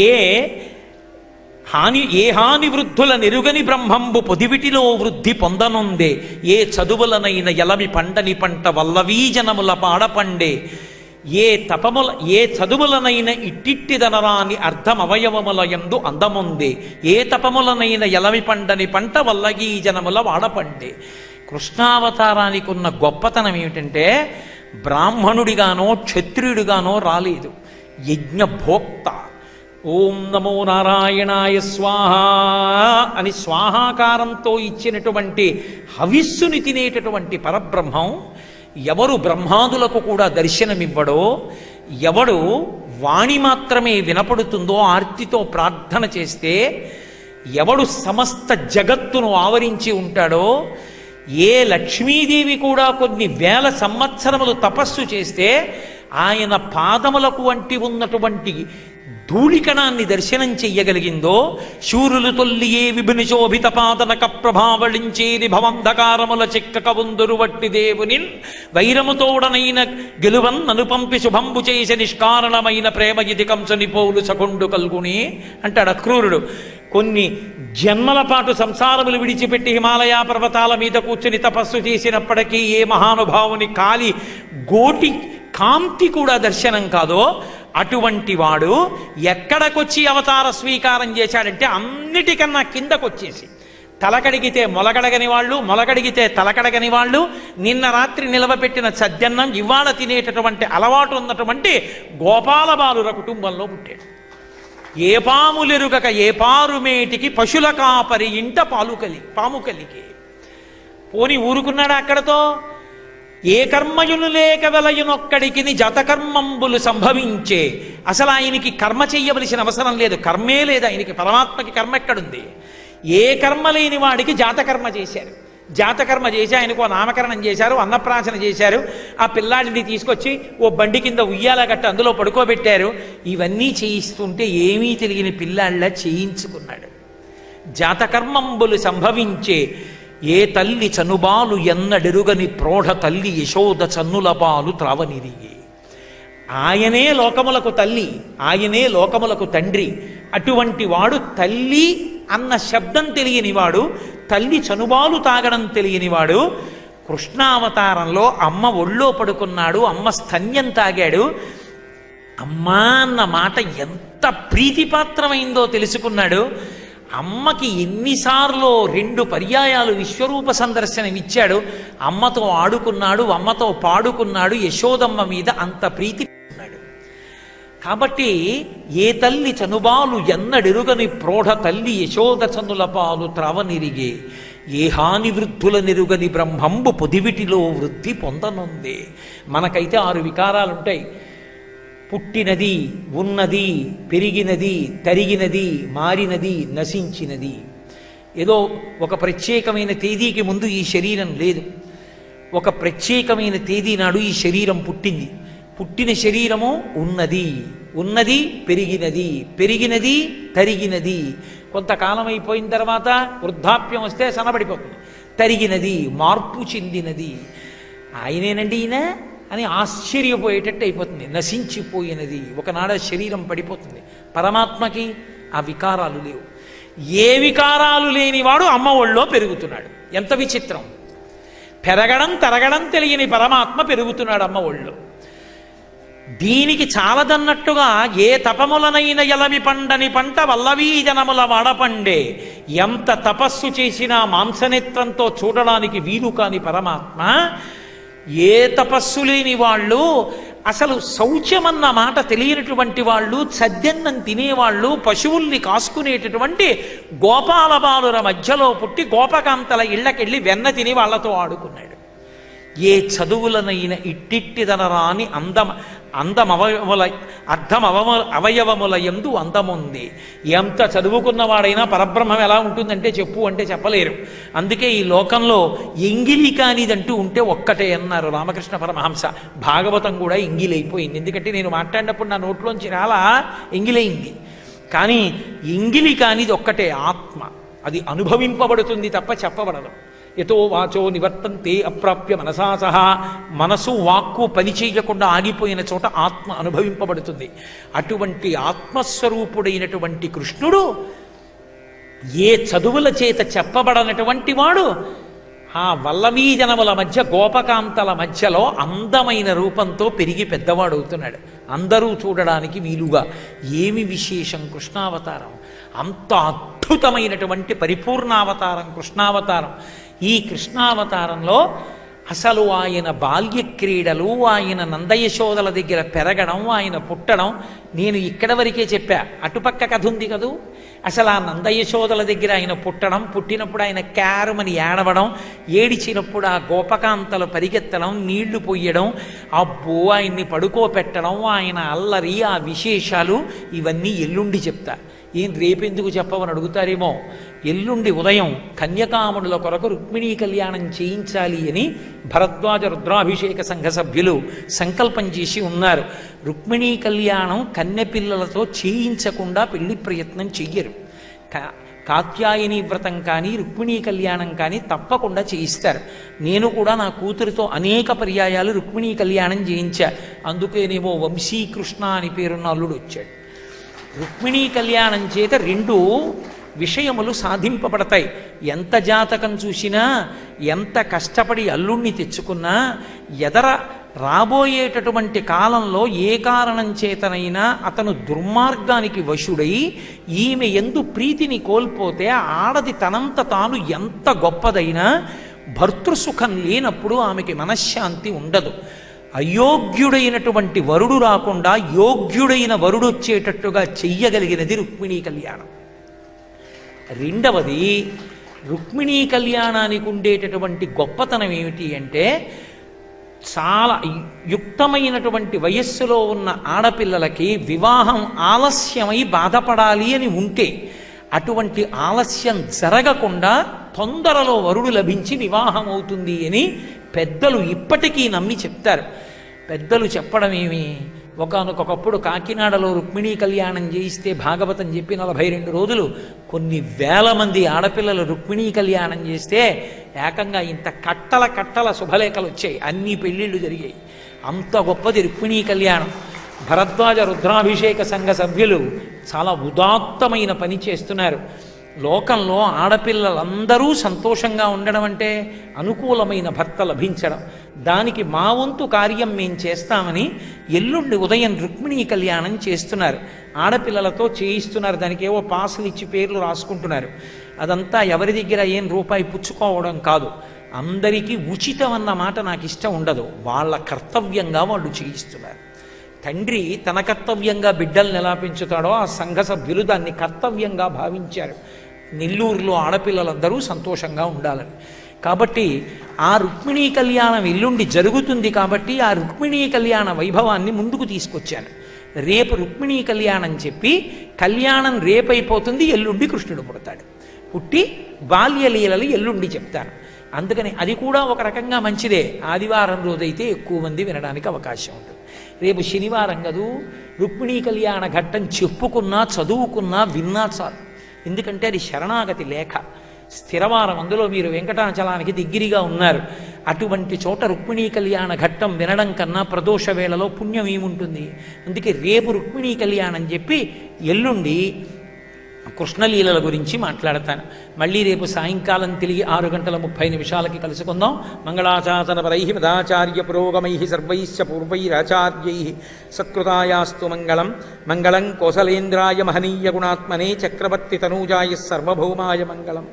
ఏ హాని వృద్ధుల నెరుగని బ్రహ్మంబు పొదివిటిలో వృద్ధి పొందనుందే, ఏ చదువులనైన ఎలమి పండని పంట వల్లవీ జనముల పాడపండే, ఏ చదువులనైన ఇట్టిట్టిదనరాని అర్ధమవయవముల యందు అందముందే, ఏ తపములనైన ఎలమి పండని పంట వల్లగీ జనముల వాడపండే. కృష్ణావతారానికి ఉన్న గొప్పతనం ఏమిటంటే బ్రాహ్మణుడిగానో క్షత్రియుడిగానో రాలేదు, యజ్ఞభోక్త. ఓం నమో నారాయణాయ స్వాహ అని స్వాహాకారంతో ఇచ్చినటువంటి హవిస్సుని తినేటటువంటి పరబ్రహ్మం ఎవరు బ్రహ్మాదులకు కూడా దర్శనమివ్వడో, ఎవడు వాణి మాత్రమే వినపడుతుందో ఆర్తితో ప్రార్థన చేస్తే, ఎవడు సమస్త జగత్తును ఆవరించి ఉంటాడో, ఏ లక్ష్మీదేవి కూడా కొన్ని వేల సంవత్సరములు తపస్సు చేస్తే ఆయన పాదములకు వంటి ఉన్నటువంటి ధూళికణాన్ని దర్శనం చెయ్యగలిగిందో, శూరులు తొల్లియే విభుని శోభిత పాదనక ప్రభావళించేది భవంధకారముల చిక్కక ఉందురు వట్టి దేవుని వైరముతోడనైన గెలువన్ నను పంపి శుభంబు చేసి నిష్కారణమైన ప్రేమ ఇది కంసని పోలు సకొండు కల్గుని అంటాడు అక్రూరుడు. కొన్ని జన్మల పాటు సంసారములు విడిచిపెట్టి హిమాలయ పర్వతాల మీద కూర్చుని తపస్సు చేసినప్పటికీ ఏ మహానుభావుని కాలి గోటి కాంతి కూడా దర్శనం కాదో అటువంటి వాడు ఎక్కడికొచ్చి అవతార స్వీకారం చేశాడంటే అన్నిటికన్నా కిందకొచ్చేసి, తలకడిగితే మొలకడగని వాళ్ళు, మొలకడిగితే తలకడగని వాళ్ళు, నిన్న రాత్రి నిలవపెట్టిన సద్దన్నం ఇవాళ తినేటటువంటి అలవాటు ఉన్నటువంటి గోపాలబాలుర కుటుంబంలో పుట్టాడు. ఏ పాములెరుగక ఏ పారుమేటికి పశుల కాపరి ఇంట పాము కలిగి. పోని ఊరుకున్నాడా అక్కడతో? ఏ కర్మయులు లేక వెలయునొక్కడికి ని జాతకర్మంబులు సంభవించే. అసలు ఆయనకి కర్మ చెయ్యవలసిన అవసరం లేదు, కర్మే లేదు ఆయనకి. పరమాత్మకి కర్మ ఎక్కడుంది? ఏ కర్మ లేని వాడికి జాతకర్మ చేశారు. జాతకర్మ చేసి ఆయనకు నామకరణం చేశారు, అన్నప్రాసన చేశారు, ఆ పిల్లాడిని తీసుకొచ్చి ఓ బండి కింద ఉయ్యాల గట్ట అందులో పడుకోబెట్టారు. ఇవన్నీ చేయిస్తుంటే ఏమీ తెలియని పిల్లాళ్ళ చేయించుకున్నాడు. జాతకర్మంబులు సంభవించే, ఏ తల్లి చనుబాలు ఎన్నడెరుగని ప్రోఢ తల్లి యశోద చన్నుల పాలు త్రావనిరిగి. ఆయనే లోకములకు తల్లి, ఆయనే లోకములకు తండ్రి. అటువంటి వాడు తల్లి అన్న శబ్దం తెలియనివాడు, తల్లి చనుబాలు తాగడం తెలియనివాడు కృష్ణావతారంలో అమ్మ ఒళ్ళో పడుకున్నాడు, అమ్మ స్తన్యం తాగాడు. అమ్మా అన్న మాట ఎంత ప్రీతిపాత్రమైందో తెలుసుకున్నాడు. అమ్మకి ఎన్నిసార్లు 2 పర్యాయాలు విశ్వరూప సందర్శనం ఇచ్చాడు. అమ్మతో ఆడుకున్నాడు, అమ్మతో పాడుకున్నాడు. యశోదమ్మ మీద అంత ప్రీతి ఉన్నాడు. కాబట్టి ఏ తల్లి చనుబాలు ఎన్నడెరుగని ప్రోఢ తల్లి యశోద చనుల పాలు త్రావనిరిగే, ఏ హాని వృద్ధుల నెరుగని బ్రహ్మంబు పొదివిటిలో వృద్ధి పొందనుందే. మనకైతే 6 వికారాలుంటాయి. పుట్టినది, ఉన్నది, పెరిగినది, తరిగినది, మారినది, నశించినది. ఏదో ఒక ప్రత్యేకమైన తేదీకి ముందు ఈ శరీరం లేదు, ఒక ప్రత్యేకమైన తేదీ నాడు ఈ శరీరం పుట్టింది. పుట్టిన శరీరము ఉన్నది, ఉన్నది పెరిగినది, పెరిగినది తరిగినది. కొంతకాలం అయిపోయిన తర్వాత వృద్ధాప్యం వస్తే సన్నబడిపోతుంది. తరిగినది, మార్పు చెందినది. ఆయనేనండి ఈయన అని ఆశ్చర్యపోయేటట్టు అయిపోతుంది. నశించిపోయినది, ఒకనాడ శరీరం పడిపోతుంది. పరమాత్మకి ఆ వికారాలు లేవు. ఏ వికారాలు లేనివాడు అమ్మ ఒళ్ళో పెరుగుతున్నాడు. ఎంత విచిత్రం! పెరగడం తరగడం తెలియని పరమాత్మ పెరుగుతున్నాడు అమ్మ ఒళ్ళో. దీనికి చాలదన్నట్టుగా ఏ తపములనైన ఎలమి పండని పంట వల్లవీ జనముల వాడపండే. ఎంత తపస్సు చేసినా మాంసనేత్రంతో చూడడానికి వీలు కాని పరమాత్మ, ఏ తపస్సు లేని వాళ్ళు, అసలు శౌచమన్న మాట తెలియనటువంటి వాళ్ళు, సద్దన్నం తినేవాళ్ళు, పశువుల్ని కాసుకునేటటువంటి గోపాల బాలుర మధ్యలో పుట్టి గోపకాంతల ఇళ్ళకెళ్ళి వెన్న తిని వాళ్లతో ఆడుకున్నాడు. ఏ చదువులనైన ఇట్టిట్టిదనరాని అవయవముల యందు అందముంది. ఎంత చదువుకున్నవాడైనా పరబ్రహ్మం ఎలా ఉంటుందంటే చెప్పు అంటే చెప్పలేరు. అందుకే ఈ లోకంలో ఎంగిలి కానిదంటూ ఉంటే ఒక్కటే అన్నారు రామకృష్ణ పరమహంస. భాగవతం కూడా ఎంగిలైపోయింది. ఎందుకంటే నేను మాట్లాడినప్పుడు నా నోట్లోంచి రాలా ఎంగిలైంది. కానీ ఎంగిలి కానిది ఒక్కటే ఆత్మ. అది అనుభవింపబడుతుంది తప్ప చెప్పబడదు. యతో వాచో నివర్తంతే అప్రాప్య మనసా సహా. మనసు వాక్కు పని చేయకుండా ఆగిపోయిన చోట ఆత్మ అనుభవింపబడుతుంది. అటువంటి ఆత్మస్వరూపుడైనటువంటి కృష్ణుడు ఏ చదువుల చేత చెప్పబడనటువంటి వాడు ఆ వల్లవీజనముల మధ్య గోపకాంతల మధ్యలో అందమైన రూపంతో పెరిగి పెద్దవాడవుతున్నాడు. అందరూ చూడడానికి వీలుగా. ఏమి విశేషం కృష్ణావతారం! అంత అద్భుతమైనటువంటి పరిపూర్ణావతారం కృష్ణావతారం. ఈ కృష్ణావతారంలో అసలు ఆయన బాల్య క్రీడలు, ఆయన నందయశోదల దగ్గర పెరగడం, ఆయన పుట్టడం నేను ఇక్కడ వరకే చెప్పా. అటుపక్క కథ ఉంది కదూ. అసలు ఆ నందయశోదల దగ్గర ఆయన పుట్టడం, పుట్టినప్పుడు ఆయన క్యారమని ఏడవడం, ఏడిచినప్పుడు ఆ గోపకాంతలు పరిగెత్తడం, నీళ్లు పొయ్యడం, అబ్బో ఆయన్ని పడుకోపెట్టడం, ఆయన అల్లరి, ఆ విశేషాలు ఇవన్నీ ఎల్లుండి చెప్తా. ఏం రేపెందుకు చెప్పవని అడుగుతారేమో. ఎల్లుండి ఉదయం కన్యకామునుల కొరకు రుక్మిణీ కళ్యాణం చేయించాలి అని భరద్వాజ రుద్రాభిషేక సంఘ సభ్యులు సంకల్పం చేసి ఉన్నారు. రుక్మిణీ కళ్యాణం కన్యపిల్లలతో చేయించకుండా పెళ్లి ప్రయత్నం చెయ్యరు. కాత్యాయని వ్రతం కానీ రుక్మిణీ కళ్యాణం కానీ తప్పకుండా చేయిస్తారు. నేను కూడా నా కూతురితో అనేక పర్యాయాలు రుక్మిణీ కళ్యాణం చేయించా. అందుకేనేమో వంశీకృష్ణ అని పేరున్న అల్లుడు వచ్చాడు. రుక్మిణీ కళ్యాణం చేత రెండు విషయములు సాధింపబడతాయి. ఎంత జాతకం చూసినా, ఎంత కష్టపడి అల్లుణ్ణి తెచ్చుకున్నా, ఎదర రాబోయేటటువంటి కాలంలో ఏ కారణం చేతనైనా అతను దుర్మార్గానికి వశుడై ఈమె ఎందు ప్రీతిని కోల్పోతే ఆడది తనంత తాను ఎంత గొప్పదైనా భర్తృసుఖం లేనప్పుడు ఆమెకి మనశ్శాంతి ఉండదు. అయోగ్యుడైనటువంటి వరుడు రాకుండా యోగ్యుడైన వరుడు వచ్చేటట్టుగా చెయ్యగలిగినది రుక్మిణీ కళ్యాణం. రెండవది, రుక్మిణీ కళ్యాణానికి ఉండేటటువంటి గొప్పతనం ఏమిటి అంటే, చాలా యుక్తమైనటువంటి వయస్సులో ఉన్న ఆడపిల్లలకి వివాహం ఆలస్యమై బాధపడాలి అని ఉంటే అటువంటి ఆలస్యం జరగకుండా తొందరలో వరుడు లభించి వివాహం అవుతుంది అని పెద్దలు ఇప్పటికీ నమ్మి చెప్తారు. పెద్దలు చెప్పడం ఏమి, ఒకానొకప్పుడు కాకినాడలో రుక్మిణీ కళ్యాణం చేయిస్తే భాగవతం చెప్పి 42 రోజులు కొన్ని వేల మంది ఆడపిల్లలు రుక్మిణీ కళ్యాణం చేస్తే ఏకంగా ఇంత కట్టల కట్టల శుభలేఖలు వచ్చాయి. అన్ని పెళ్ళిళ్ళు జరిగాయి. అంత గొప్పది రుక్మిణీ కళ్యాణం. భరద్వాజ రుద్రాభిషేక సంఘ సభ్యులు చాలా ఉదాత్తమైన పని చేస్తున్నారు. లోకంలో ఆడపిల్లలందరూ సంతోషంగా ఉండడం అంటే అనుకూలమైన భర్త లభించడం. దానికి మా వంతు కార్యం మేం చేస్తామని ఎల్లుండి ఉదయం రుక్మిణీ కళ్యాణం చేస్తున్నారు. ఆడపిల్లలతో చేయిస్తున్నారు. దానికి ఏవో పాసులు ఇచ్చి పేర్లు రాసుకుంటున్నారు. అదంతా ఎవరి దగ్గర ఏం రూపాయి పుచ్చుకోవడం కాదు. అందరికీ ఉచితం అన్న మాట నాకు ఇష్టం ఉండదు. వాళ్ళ కర్తవ్యంగా వాళ్ళు చేయిస్తున్నారు. తండ్రి తన కర్తవ్యంగా బిడ్డల్ని ఎలా పెంచుతాడో ఆ సంఘ సభ్యులు దాన్ని కర్తవ్యంగా భావించారు. నెల్లూరులో ఆడపిల్లలందరూ సంతోషంగా ఉండాలని. కాబట్టి ఆ రుక్మిణీ కళ్యాణం ఎల్లుండి జరుగుతుంది. కాబట్టి ఆ రుక్మిణీ కళ్యాణ వైభవాన్ని ముందుకు తీసుకొచ్చాను. రేపు రుక్మిణీ కళ్యాణం చెప్పి కళ్యాణం రేపైపోతుంది, ఎల్లుండి కృష్ణుడు పుడతాడు. పుట్టి బాల్యలీలలు ఎల్లుండి చెప్తాను. అందుకని అది కూడా ఒక రకంగా మంచిదే. ఆదివారం రోజైతే ఎక్కువ మంది వినడానికి అవకాశం ఉంటుంది. రేపు శనివారం కదూ, రుక్మిణీ కళ్యాణ ఘట్టం చెప్పుకున్నా, చదువుకున్నా, విన్నా చాలు. ఎందుకంటే అది శరణాగతి లేఖ, స్థిరవారం. అందులో మీరు వెంకటాచలానికి దగ్గరగా ఉన్నారు. అటువంటి చోట రుక్మిణీ కళ్యాణ ఘట్టం వినడం కన్నా ప్రదోష వేళలో పుణ్యం ఏముంటుంది. అందుకే రేపు రుక్మిణీ కళ్యాణం చెప్పి ఎల్లుండి కృష్ణలీలల గురించి మాట్లాడతాను. మళ్ళీ రేపు సాయంకాలం తిరిగి 6:30 కలుసుకుందాం. మంగళాచాసనపరై మదాచార్య పురోగమై సర్వైశ్చ పూర్వైరాచార్యై సత్కృతాయాస్తు మంగళం. మంగళం కోసలేంద్రాయ మహనీయ గుణాత్మనే చక్రవర్తి తనూజాయ సర్వభౌమాయ మంగళం.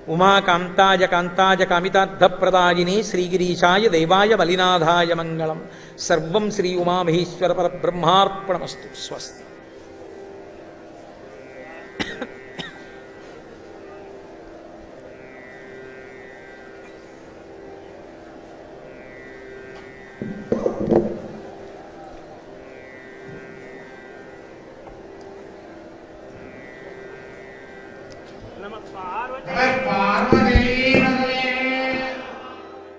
ఉమాకాంతాయ కాంతాయ కామితార్థప్రదాయినే శ్రీగిరీశాయ దేవాయ బలినాథాయ మంగళం. సర్వం శ్రీ ఉమామహేశ్వర పరబ్రహ్మార్పణమస్తు. స్వస్తి. పార్వతీ